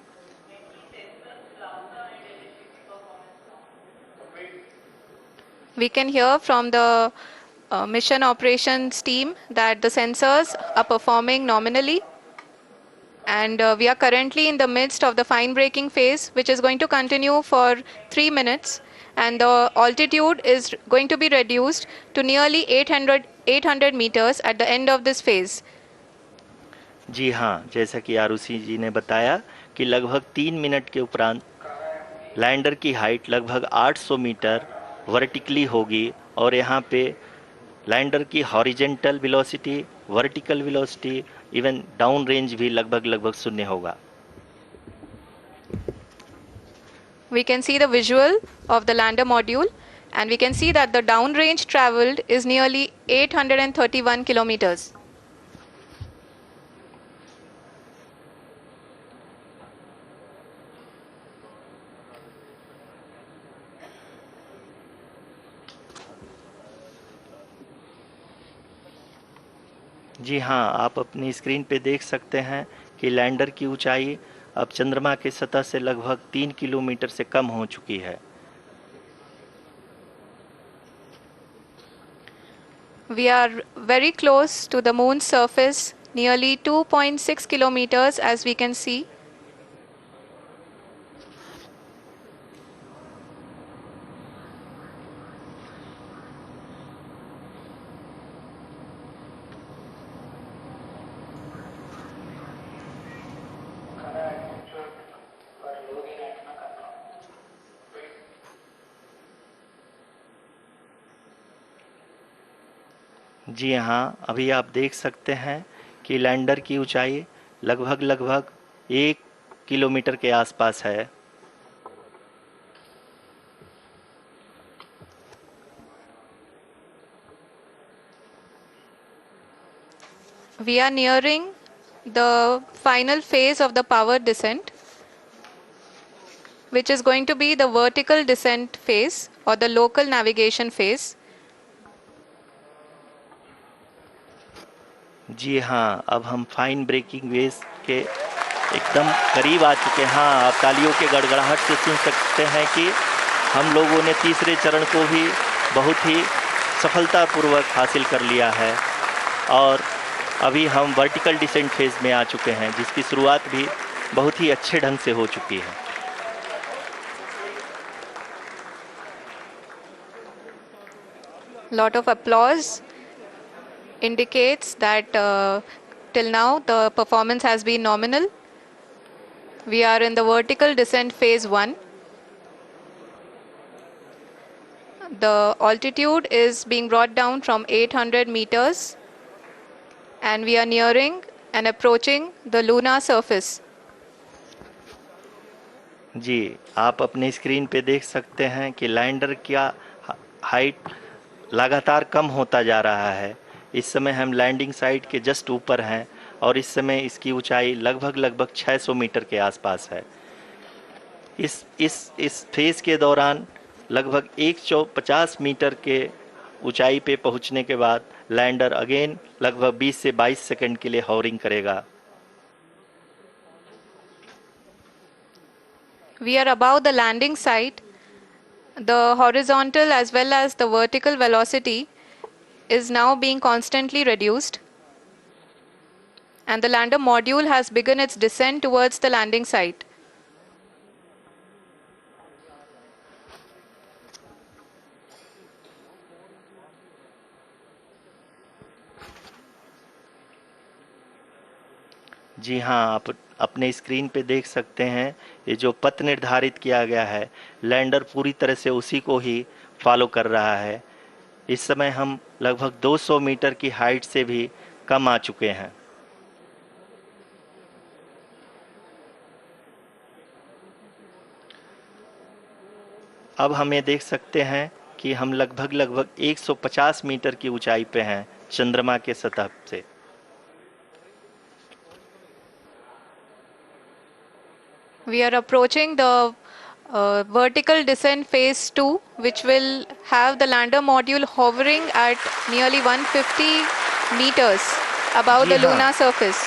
We can hear from the mission operations team that the sensors are performing nominally, and we are currently in the midst of the fine braking phase, which is going to continue for 3 minutes, and the altitude is going to be reduced to nearly 800 meters at the end of this phase. जी हाँ, जैसा कि आरुषि जी ने बताया कि लगभग 3 minute के उपरांत lander की हाइट लगभग 800 मीटर वर्टिकली होगी और यहाँ पे लैंडर की horizontal velocity, vertical velocity, even down range भी लगभग शून्य होगा। We can see the visual of the lander module, and we can see that the downrange traveled is nearly 831 kilometers. जी हाँ, आप अपनी स्क्रीन पे देख सकते हैं कि लैंडर की ऊंचाई अब चंद्रमा की सतह से लगभग 3 किलोमीटर से कम हो चुकी है। We are very close to the moon's surface, nearly 2.6 kilometers, as we can see. जी हाँ, अभी आप देख सकते हैं कि लैंडर की ऊंचाई लगभग 1 किलोमीटर के आसपास है। We are nearing the final phase of the power descent, which is going to be the vertical descent phase or the local navigation phase. जी हाँ, अब हम फाइन ब्रेकिंग वेव के एकदम करीब आ चुके हैं। हाँ, आप तालियों के गड़गड़ाहट से सुन सकते हैं कि हम लोगों ने तीसरे चरण को भी बहुत ही सफलतापूर्वक हासिल कर लिया है और अभी हम वर्टिकल डिसेंट फेज में आ चुके हैं, जिसकी शुरुआत भी बहुत ही अच्छे ढंग से हो चुकी है। Lot of applause indicates that till now the performance has been nominal. We are in the vertical descent phase 1. The altitude is being brought down from 800 meters, and we are nearing and approaching the lunar surface. जी, आप अपने screen पे देख सकते हैं कि lander का height लगातार कम होता जा रहा है। इस समय हम लैंडिंग साइट के जस्ट ऊपर हैं और इस समय इसकी ऊंचाई लगभग 600 मीटर के आसपास है। इस फेज के दौरान लगभग 150 मीटर के ऊंचाई पे पहुंचने के बाद लैंडर अगेन लगभग 20 से 22 सेकंड के लिए हॉवरिंग करेगा। We are above the landing site. The horizontal as well as the vertical velocity is now being constantly reduced, and the lander module has begun its descent towards the landing site. जी हाँ, आप अपने screen पे देख सकते हैं, ये जो पथ निर्धारित किया गया है, लैंडर पूरी तरह से उसी को ही फॉलो कर रहा है। इस समय हम लगभग 200 मीटर की हाइट से भी कम आ चुके हैं। अब हम ये देख सकते हैं कि हम लगभग 150 मीटर की ऊंचाई पे हैं चंद्रमा के सतह से। We are approaching the vertical descent phase 2, which will have the lander module hovering at nearly 150 meters above ji the हाँ। lunar surface.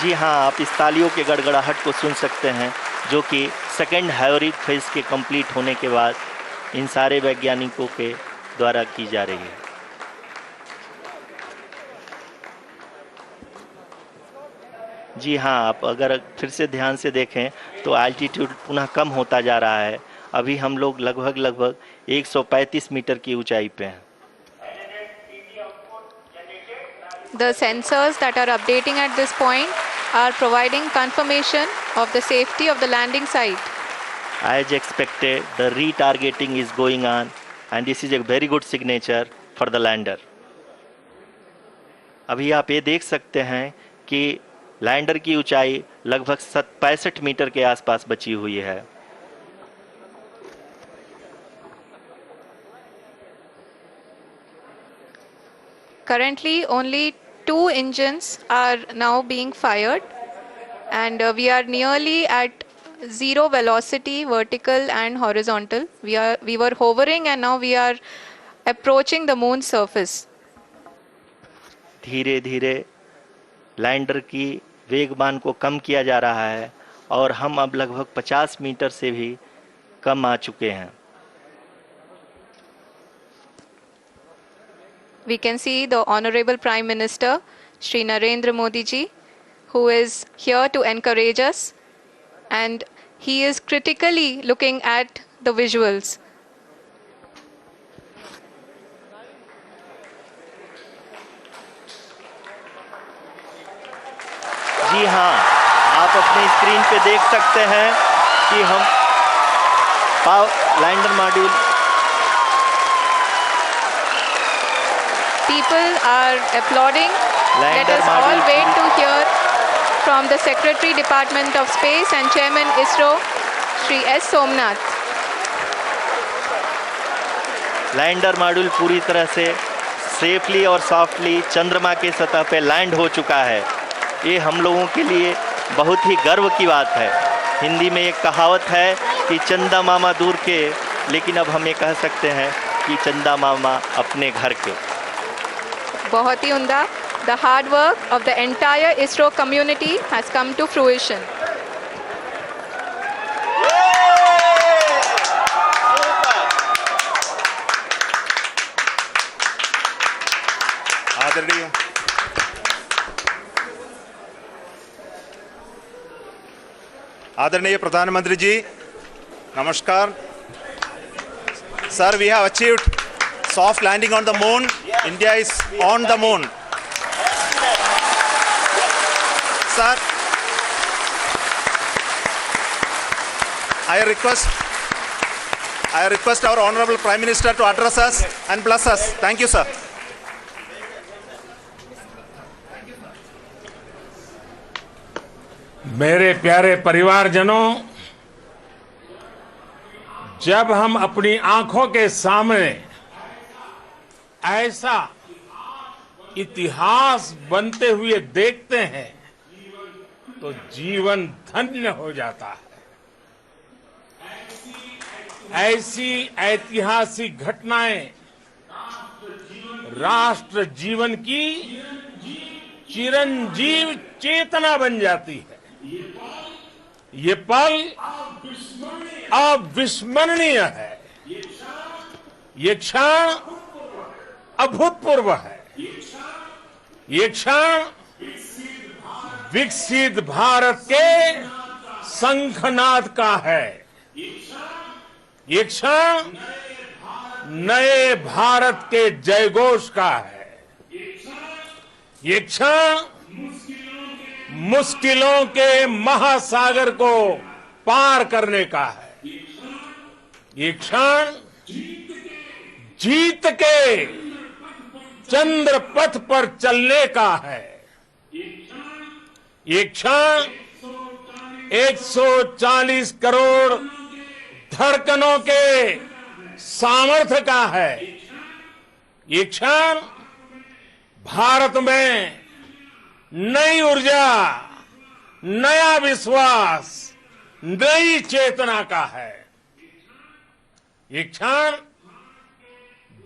जी हाँ, आप इस तालियों के गड़गड़ाहट को सुन सकते हैं, जो कि सेकेंड हैवरिक फेज के कंप्लीट होने के बाद इन सारे वैज्ञानिकों के द्वारा की जा रही है। जी हाँ, आप अगर फिर से ध्यान से देखें तो एल्टीट्यूड पुनः कम होता जा रहा है। अभी हम लोग लगभग 135 मीटर की ऊंचाई पे हैं। The sensors that are updating at this point are providing confirmation of the safety of the landing site. As expected, the retargeting is going on, and this is a very good signature for the lander. अभी आप ये देख सकते हैं कि lander की ऊंचाई लगभग 65 मीटर के आसपास बची हुई है। Currently, only 2 engines are now being fired, and we are nearly at zero velocity, vertical and horizontal. We were hovering, and now we are approaching the moon's surface. धीरे धीरे लैंडर की वेगमान को कम किया जा रहा है और हम अब लगभग 50 मीटर से भी कम आ चुके हैं। We can see the Honorable Prime Minister, Shri Narendra Modi ji, who is here to encourage us, and he is critically looking at the visuals. जी हाँ, आप अपने स्क्रीन पे देख सकते हैं कि हम lander module. People are applauding. Let Lander us all module wait to hear from the Secretary Department of Space and Chairman ISRO, Shri S. Somnath. Lander module पूरी तरह से सेफली और सॉफ्टली चंद्रमा के सतह पे लैंड हो चुका है। ये हम लोगों के लिए बहुत ही गर्व की बात है। हिंदी में एक कहावत है कि चंदा मामा दूर के, लेकिन अब हम ये कह सकते हैं कि चंदा मामा अपने घर के। बहुत ही उम्दा. The hard work of the entire ISRO community has come to fruition. आदरणीय आदरणीय प्रधानमंत्री जी, नमस्कार। Sir, we have achieved soft landing on the moon. India is on the moon. Sir, I request our Honorable Prime Minister to address us and bless us. Thank you, sir. मेरे प्यारे परिवारजनों, जब हम अपनी आंखों के सामने ऐसा इतिहास बनते हुए देखते हैं तो जीवन धन्य हो जाता है। ऐसी ऐतिहासिक घटनाएं राष्ट्र जीवन की चिरंजीव चेतना बन जाती है। ये पल अविस्मरणीय है। ये क्षण अभूतपूर्व है। ये क्षण विकसित भारत के शंखनाद का है। ये क्षण नए भारत के जयघोष का है। ये क्षण मुश्किलों के महासागर को पार करने का है। ये क्षण जीत के चंद्र पथ पर चलने का है। ये क्षण 140 करोड़ धड़कनों के सामर्थ्य का है। ये क्षण भारत में नई ऊर्जा, नया विश्वास, नई चेतना का है। ये क्षण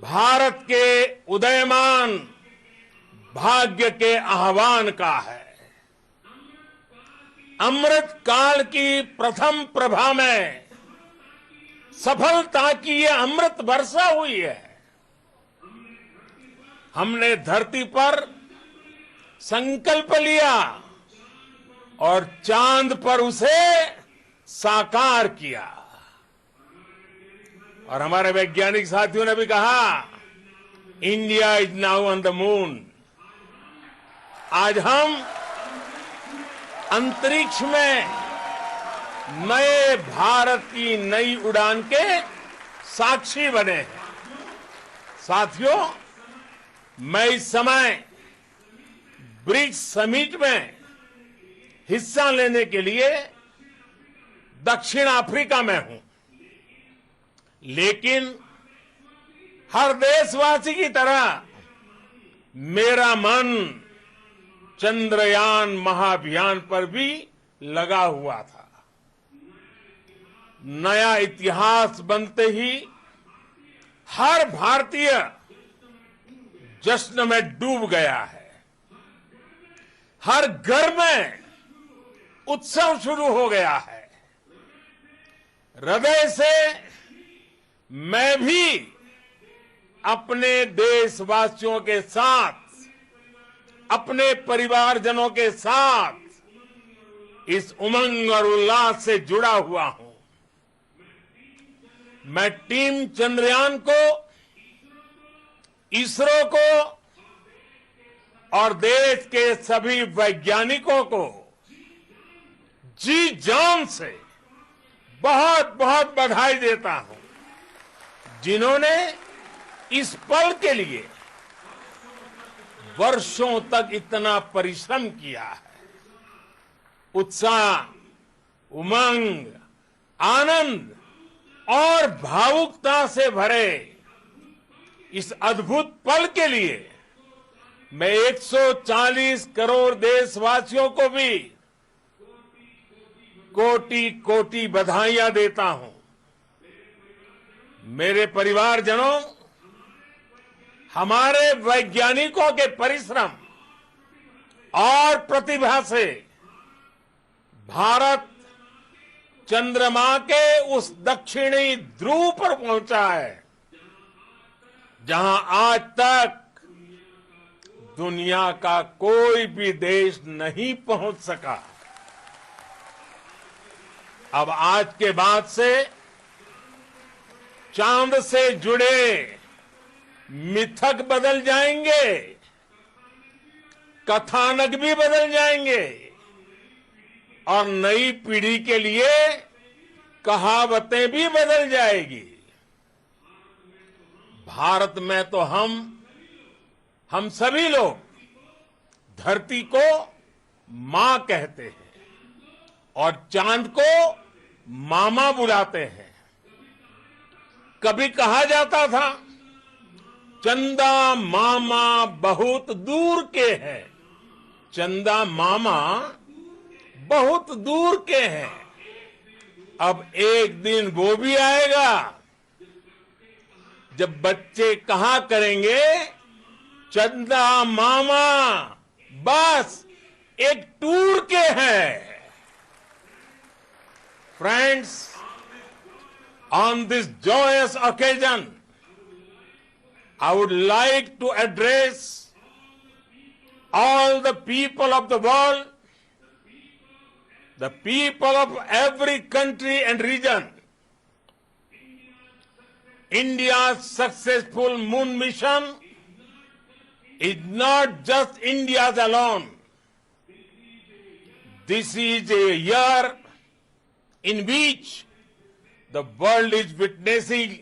भारत के उदयमान भाग्य के आह्वान का है। अमृत काल की प्रथम प्रभा में सफलता की ये अमृत वर्षा हुई है। हमने धरती पर संकल्प लिया और चांद पर उसे साकार किया। और हमारे वैज्ञानिक साथियों ने भी कहा, India is now on the moon. आज हम अंतरिक्ष में नए भारत की नई उड़ान के साक्षी बने हैं। साथियों, मैं इस समय ब्रिक्स समिट में हिस्सा लेने के लिए दक्षिण अफ्रीका में हूं, लेकिन हर देशवासी की तरह मेरा मन चंद्रयान महाअभियान पर भी लगा हुआ था। नया इतिहास बनते ही हर भारतीय जश्न में डूब गया है। हर घर में उत्सव शुरू हो गया है। हृदय से मैं भी अपने देशवासियों के साथ, अपने परिवारजनों के साथ इस उमंग और उल्लास से जुड़ा हुआ हूं। मैं टीम चंद्रयान को, इसरो को और देश के सभी वैज्ञानिकों को जी जान से बहुत बहुत बधाई देता हूं, जिन्होंने इस पल के लिए वर्षों तक इतना परिश्रम किया है। उत्साह, उमंग, आनंद और भावुकता से भरे इस अद्भुत पल के लिए मैं 140 करोड़ देशवासियों को भी कोटि कोटि बधाइयां देता हूं। मेरे परिवारजनों, हमारे वैज्ञानिकों के परिश्रम और प्रतिभा से भारत चंद्रमा के उस दक्षिणी ध्रुव पर पहुंचा है, जहां आज तक दुनिया का कोई भी देश नहीं पहुंच सका। अब आज के बाद से चांद से जुड़े मिथक बदल जाएंगे, कथानक भी बदल जाएंगे और नई पीढ़ी के लिए कहावतें भी बदल जाएगी। भारत में तो हम सभी लोग धरती को मां कहते हैं और चांद को मामा बुलाते हैं। कभी कहा जाता था, चंदा मामा बहुत दूर के हैं। चंदा मामा बहुत दूर के हैं। अब एक दिन वो भी आएगा जब बच्चे कहा करेंगे, चंदा मामा बस एक टूर के हैं। Friends, on this joyous occasion, I would like to address all the people of the world, the people of every country and region, India's successful moon mission is not just India's alone. This is a year in which the world is witnessing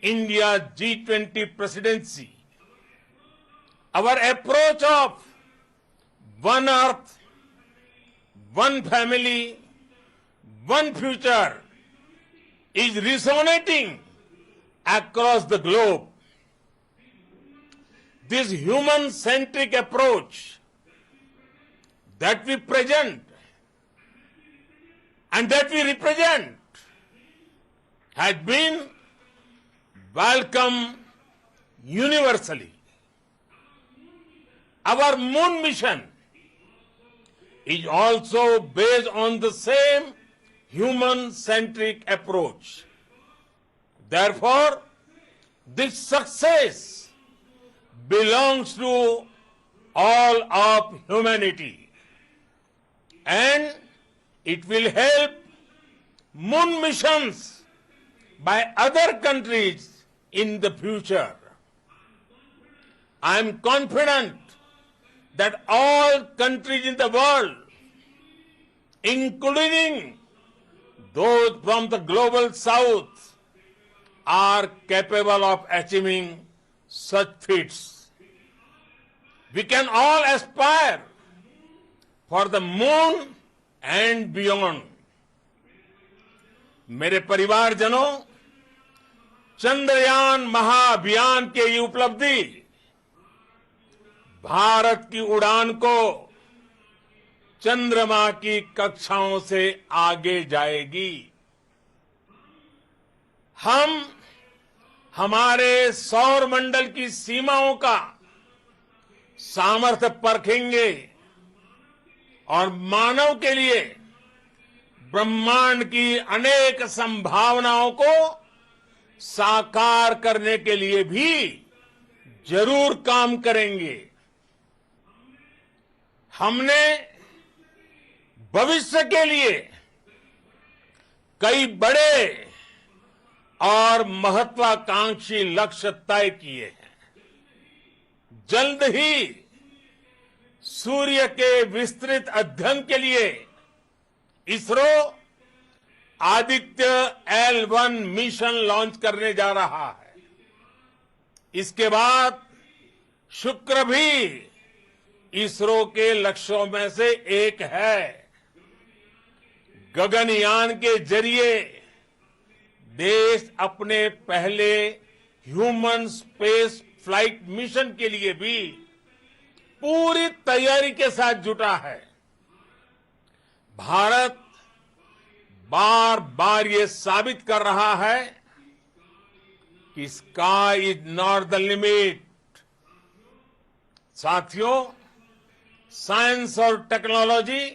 India's G20 presidency. Our approach of one earth, one family, one future is resonating across the globe. This human-centric approach that we present and that we represent has been welcomed universally. Our moon mission is also based on the same human-centric approach. Therefore, this success belongs to all of humanity, and it will help moon missions by other countries in the future. I am confident that all countries in the world, including those from the global south, are capable of achieving such feats. We can all aspire for the moon and beyond. मेरे परिवारजनों, चंद्रयान महाअभियान के ये उपलब्धि भारत की उड़ान को चंद्रमा की कक्षाओं से आगे जाएगी। हम हमारे सौर मंडल की सीमाओं का सामर्थ्य परखेंगे और मानव के लिए ब्रह्मांड की अनेक संभावनाओं को साकार करने के लिए भी जरूर काम करेंगे। हमने भविष्य के लिए कई बड़े और महत्वाकांक्षी लक्ष्य तय किए हैं। जल्द ही सूर्य के विस्तृत अध्ययन के लिए ISRO Aditya L1 mission launch करने जा रहा है। इसके बाद शुक्र भी इसरो के लक्ष्यों में से एक है। गगनयान के जरिए देश अपने पहले ह्यूमन स्पेस फ्लाइट मिशन के लिए भी पूरी तैयारी के साथ जुटा है। भारत बार बार ये साबित कर रहा है कि sky is not the limit. साथियों, साइंस और टेक्नोलॉजी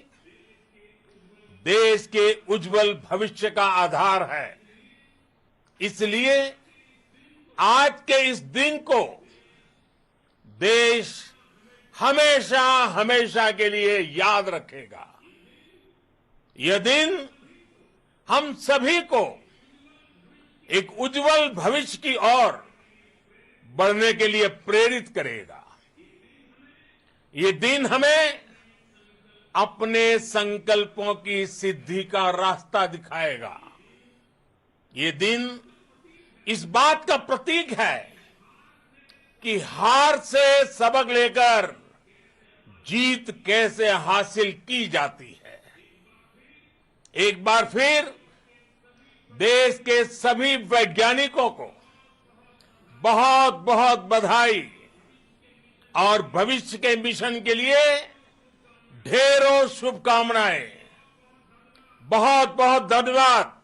देश के उज्जवल भविष्य का आधार है। इसलिए आज के इस दिन को देश हमेशा हमेशा के लिए याद रखेगा। यह दिन हम सभी को एक उज्जवल भविष्य की ओर बढ़ने के लिए प्रेरित करेगा। ये दिन हमें अपने संकल्पों की सिद्धि का रास्ता दिखाएगा। ये दिन इस बात का प्रतीक है कि हार से सबक लेकर जीत कैसे हासिल की जाती है। एक बार फिर देश के सभी वैज्ञानिकों को बहुत बहुत बधाई और भविष्य के मिशन के लिए ढेरों शुभकामनाएं। बहुत बहुत धन्यवाद।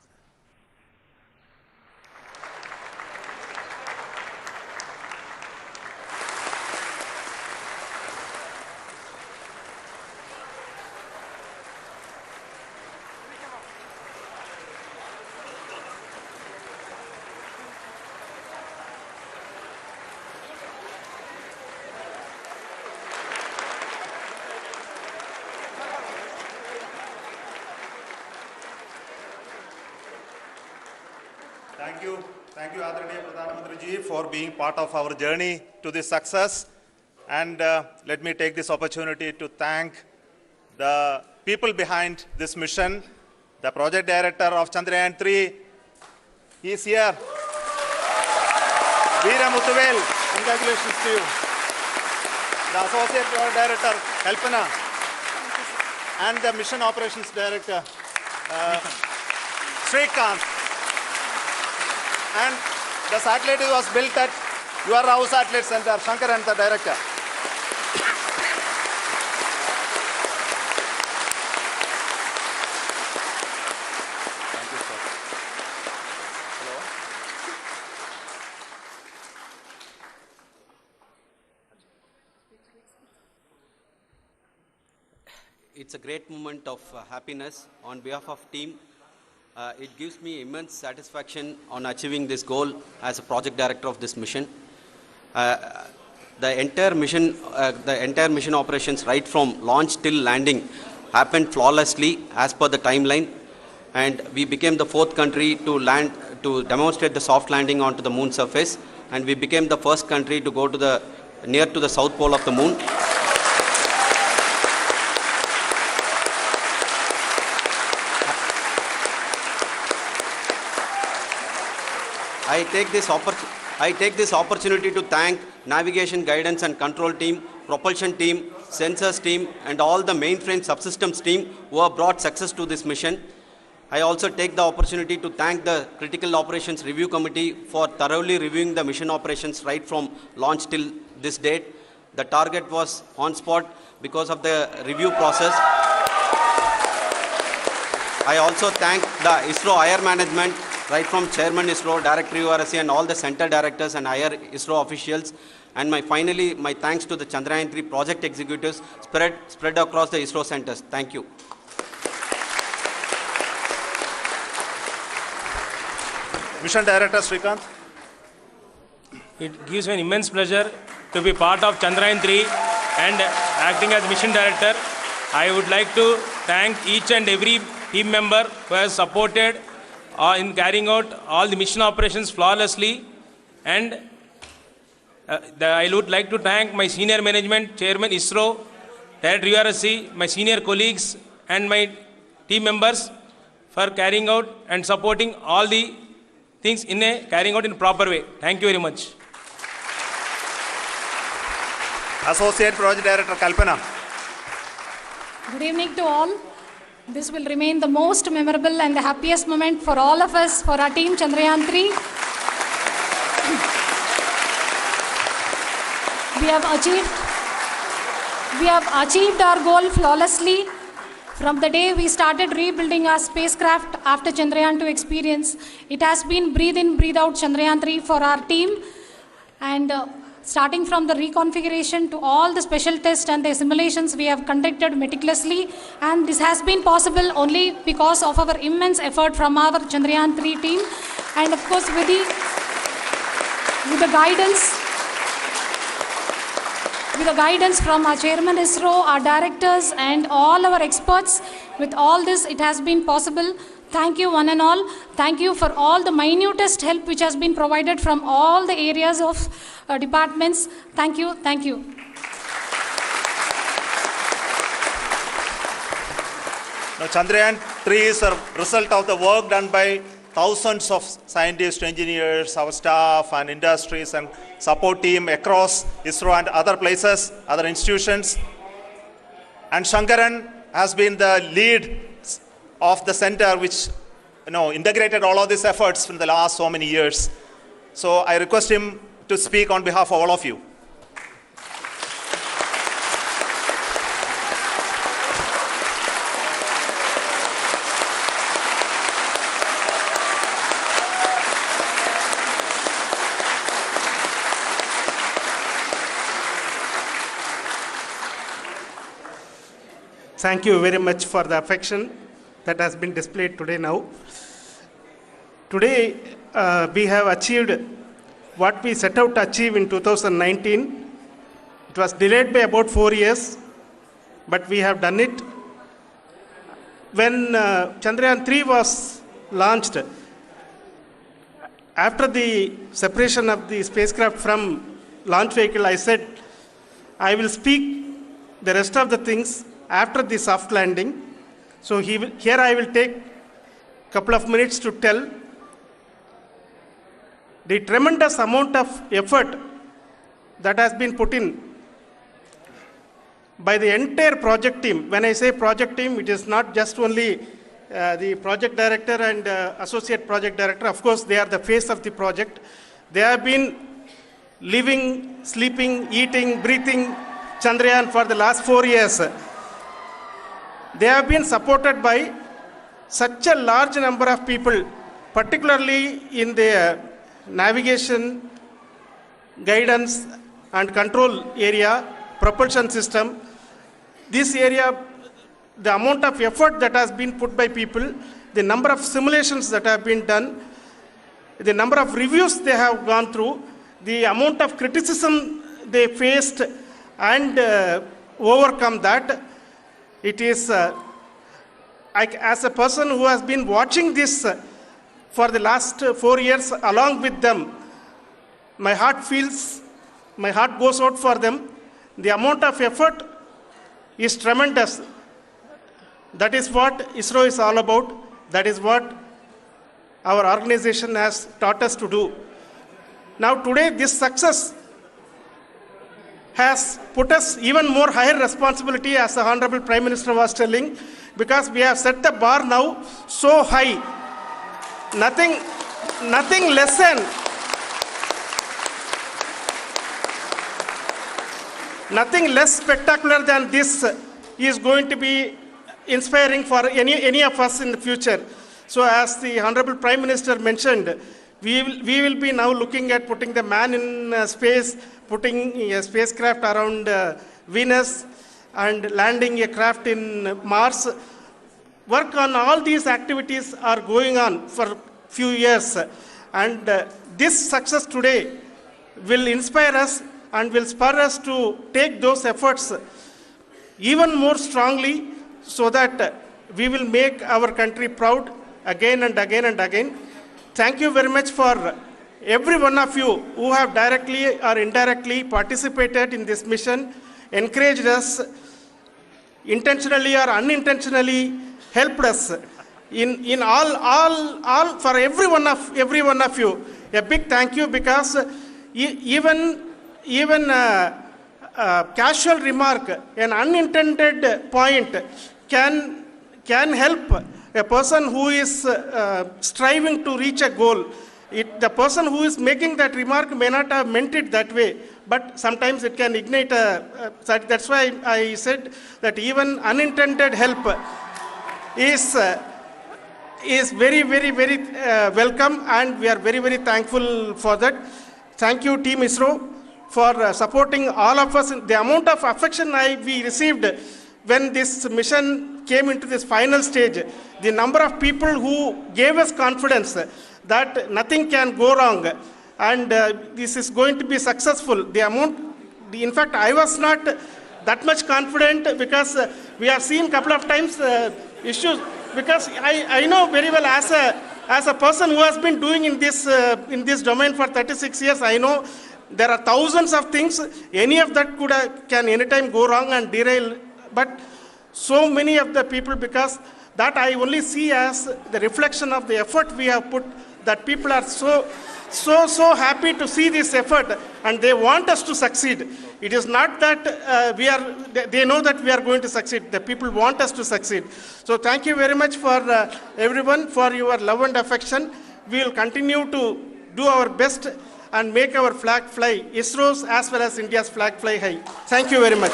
Thank you, Adranaya Pradhan Mantri ji, for being part of our journey to this success. And let me take this opportunity to thank the people behind this mission, the project director of Chandrayan-3. He is here. Veera Muthuvel, congratulations to you. The associate project director, Kalpana, and the mission operations director, Srikanth. And the satellite was built at your house satellite center, Shankaran, the director. Thank you, sir. Hello. It's a great moment of happiness on behalf of team. It gives me immense satisfaction on achieving this goal as a project director of this mission. The entire mission operations, right from launch till landing, happened flawlessly as per the timeline, and we became the fourth country to demonstrate the soft landing onto the moon surface, and we became the first country to go to near to the south pole of the moon. I take this opportunity to thank navigation, guidance and control team, propulsion team, sensors team and all the mainframe subsystems team who have brought success to this mission. I also take the opportunity to thank the Critical Operations Review Committee for thoroughly reviewing the mission operations right from launch till this date. The target was on spot because of the review process. I also thank the ISRO higher management, right from Chairman ISRO, Director URSC and all the center directors and higher ISRO officials. And finally, my thanks to the Chandrayan-3 project executives spread across the ISRO centers. Thank you. Mission Director Srikanth. It gives me an immense pleasure to be part of Chandrayan-3 and acting as Mission Director. I would like to thank each and every team member who has supported in carrying out all the mission operations flawlessly. And I would like to thank my senior management, Chairman ISRO, Director URSC, my senior colleagues and my team members for carrying out and supporting all the things carrying out in a proper way. Thank you very much. Associate Project Director Kalpana. Good evening to all. This will remain the most memorable and the happiest moment for all of us, for our team Chandrayan-3. We have achieved our goal flawlessly. From the day we started rebuilding our spacecraft after Chandrayaan-2 experience, it has been breathe in, breathe out Chandrayan-3 for our team. And starting from the reconfiguration to all the special tests and the simulations we have conducted meticulously, and this has been possible only because of our immense effort from our Chandrayan-3 team, and of course with the guidance from our Chairman ISRO, our directors and all our experts. With all this, it has been possible. Thank you one and all. Thank you for all the minutest help which has been provided from all the areas of departments. Thank you. Thank you. Now, Chandrayaan-3 is a result of the work done by thousands of scientists, engineers, our staff and industries and support team across ISRO and other places, other institutions. And Shankaran has been the lead of the center which integrated all of these efforts in the last so many years. So I request him to speak on behalf of all of you. Thank you very much for the affection that has been displayed today now. Today, we have achieved what we set out to achieve in 2019. It was delayed by about 4 years, but we have done it. When Chandrayaan-3 was launched, after the separation of the spacecraft from launch vehicle, I said, I will speak the rest of the things after the soft landing. So here I will take a couple of minutes to tell the tremendous amount of effort that has been put in by the entire project team. When I say project team, it is not just only the project director and associate project director. Of course, they are the face of the project. They have been living, sleeping, eating, breathing Chandrayaan for the last 4 years. They have been supported by such a large number of people, particularly in the navigation, guidance and control area, propulsion system. This area, the amount of effort that has been put by people, the number of simulations that have been done, the number of reviews they have gone through, the amount of criticism they faced and overcome that, it is, as a person who has been watching this for the last 4 years along with them, my heart goes out for them. The amount of effort is tremendous. That is what ISRO is all about. That is what our organization has taught us to do. Now today this success has put us even more higher responsibility, as the Honorable Prime Minister was telling, because we have set the bar now so high. Nothing less than nothing less spectacular than this is going to be inspiring for any of us in the future. So as the Honorable Prime Minister mentioned, we will be now looking at putting the man in space, putting a spacecraft around Venus and landing a craft in Mars. Work on all these activities are going on for few years, and this success today will inspire us and will spur us to take those efforts even more strongly, so that we will make our country proud again and again and again. Thank you very much for every one of you who have directly or indirectly participated in this mission, encouraged us, intentionally or unintentionally helped us in all for every one of you. A big thank you, because even casual remark, an unintended point can help a person who is striving to reach a goal. The person who is making that remark may not have meant it that way, but sometimes it can ignite that's why I said that even unintended help is very, very, very welcome, and we are very, very thankful for that. Thank you, Team ISRO, for supporting all of us. The amount of affection we received when this mission came into this final stage, the number of people who gave us confidence that nothing can go wrong and this is going to be successful. In fact, I was not that much confident, because we have seen a couple of times issues, because I know very well, as a person who has been doing in this domain for 36 years, I know there are thousands of things. Any of that can anytime go wrong and derail. But so many of the people, because that I only see as the reflection of the effort we have put, that people are so happy to see this effort and they want us to succeed. It is not that they know that we are going to succeed. The people want us to succeed. So thank you very much for everyone for your love and affection. We will continue to do our best and make our flag fly, ISRO's as well as India's flag fly high. Thank you very much.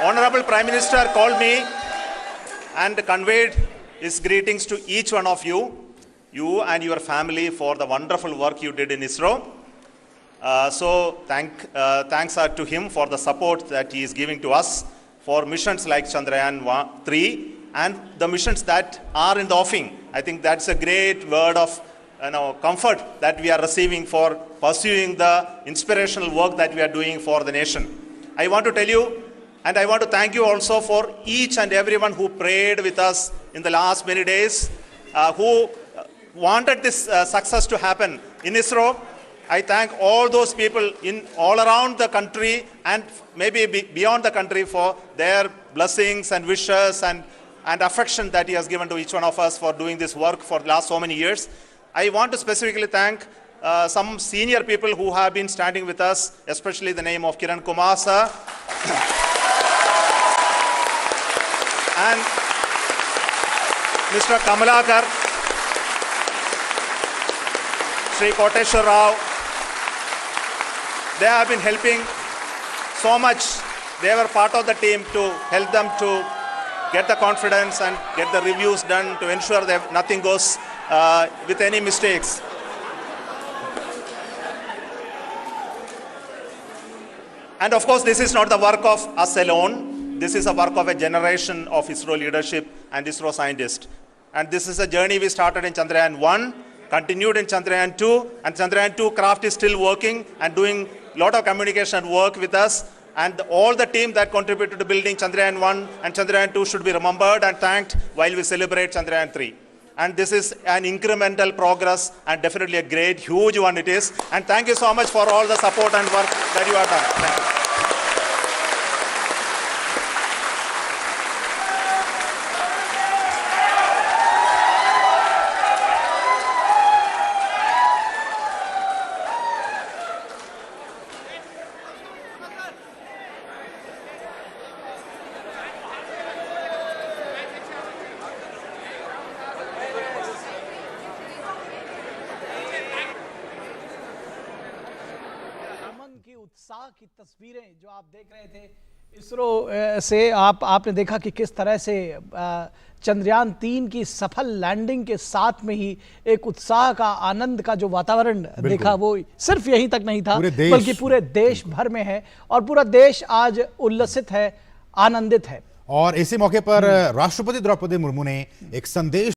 Honorable Prime Minister called me and conveyed his greetings to each one of you and your family, for the wonderful work you did in ISRO. So thanks are to him for the support that he is giving to us for missions like Chandrayan-3 and the missions that are in the offing. I think that's a great word of comfort that we are receiving for pursuing the inspirational work that we are doing for the nation. I want to tell you, and I want to thank you also for each and everyone who prayed with us in the last many days, who wanted this success to happen in ISRO. I thank all those people in all around the country and maybe beyond the country for their blessings and wishes and affection that he has given to each one of us for doing this work for the last so many years. I want to specifically thank some senior people who have been standing with us, especially the name of Kiran Kumar sir and Mr. Kamalakar, Sri Koteshwar Rao. They have been helping so much. They were part of the team to help them to get the confidence and get the reviews done to ensure that nothing goes with any mistakes. And of course, this is not the work of us alone. This is a work of a generation of ISRO leadership and ISRO scientists. And this is a journey we started in Chandrayaan-1, continued in Chandrayaan-2, and Chandrayaan-2 craft is still working and doing a lot of communication work with us. And all the team that contributed to building Chandrayaan-1 and Chandrayaan-2 should be remembered and thanked while we celebrate Chandrayaan-3. And this is an incremental progress and definitely a great, huge one it is. And thank you so much for all the support and work that you have done. Thank you. उत्साह की तस्वीरें जो आप देख रहे थे इसरो से आपने देखा कि किस तरह से चंद्रयान-3 की सफल लैंडिंग के साथ में ही एक उत्साह का, आनंद का जो वातावरण देखा वो सिर्फ यहीं तक नहीं था बल्कि पूरे देश भर में है और पूरा देश आज उल्लसित है, आनंदित है। और इसी मौके पर राष्ट्रपति द्रौपदी मुर्मू ने एक संदेश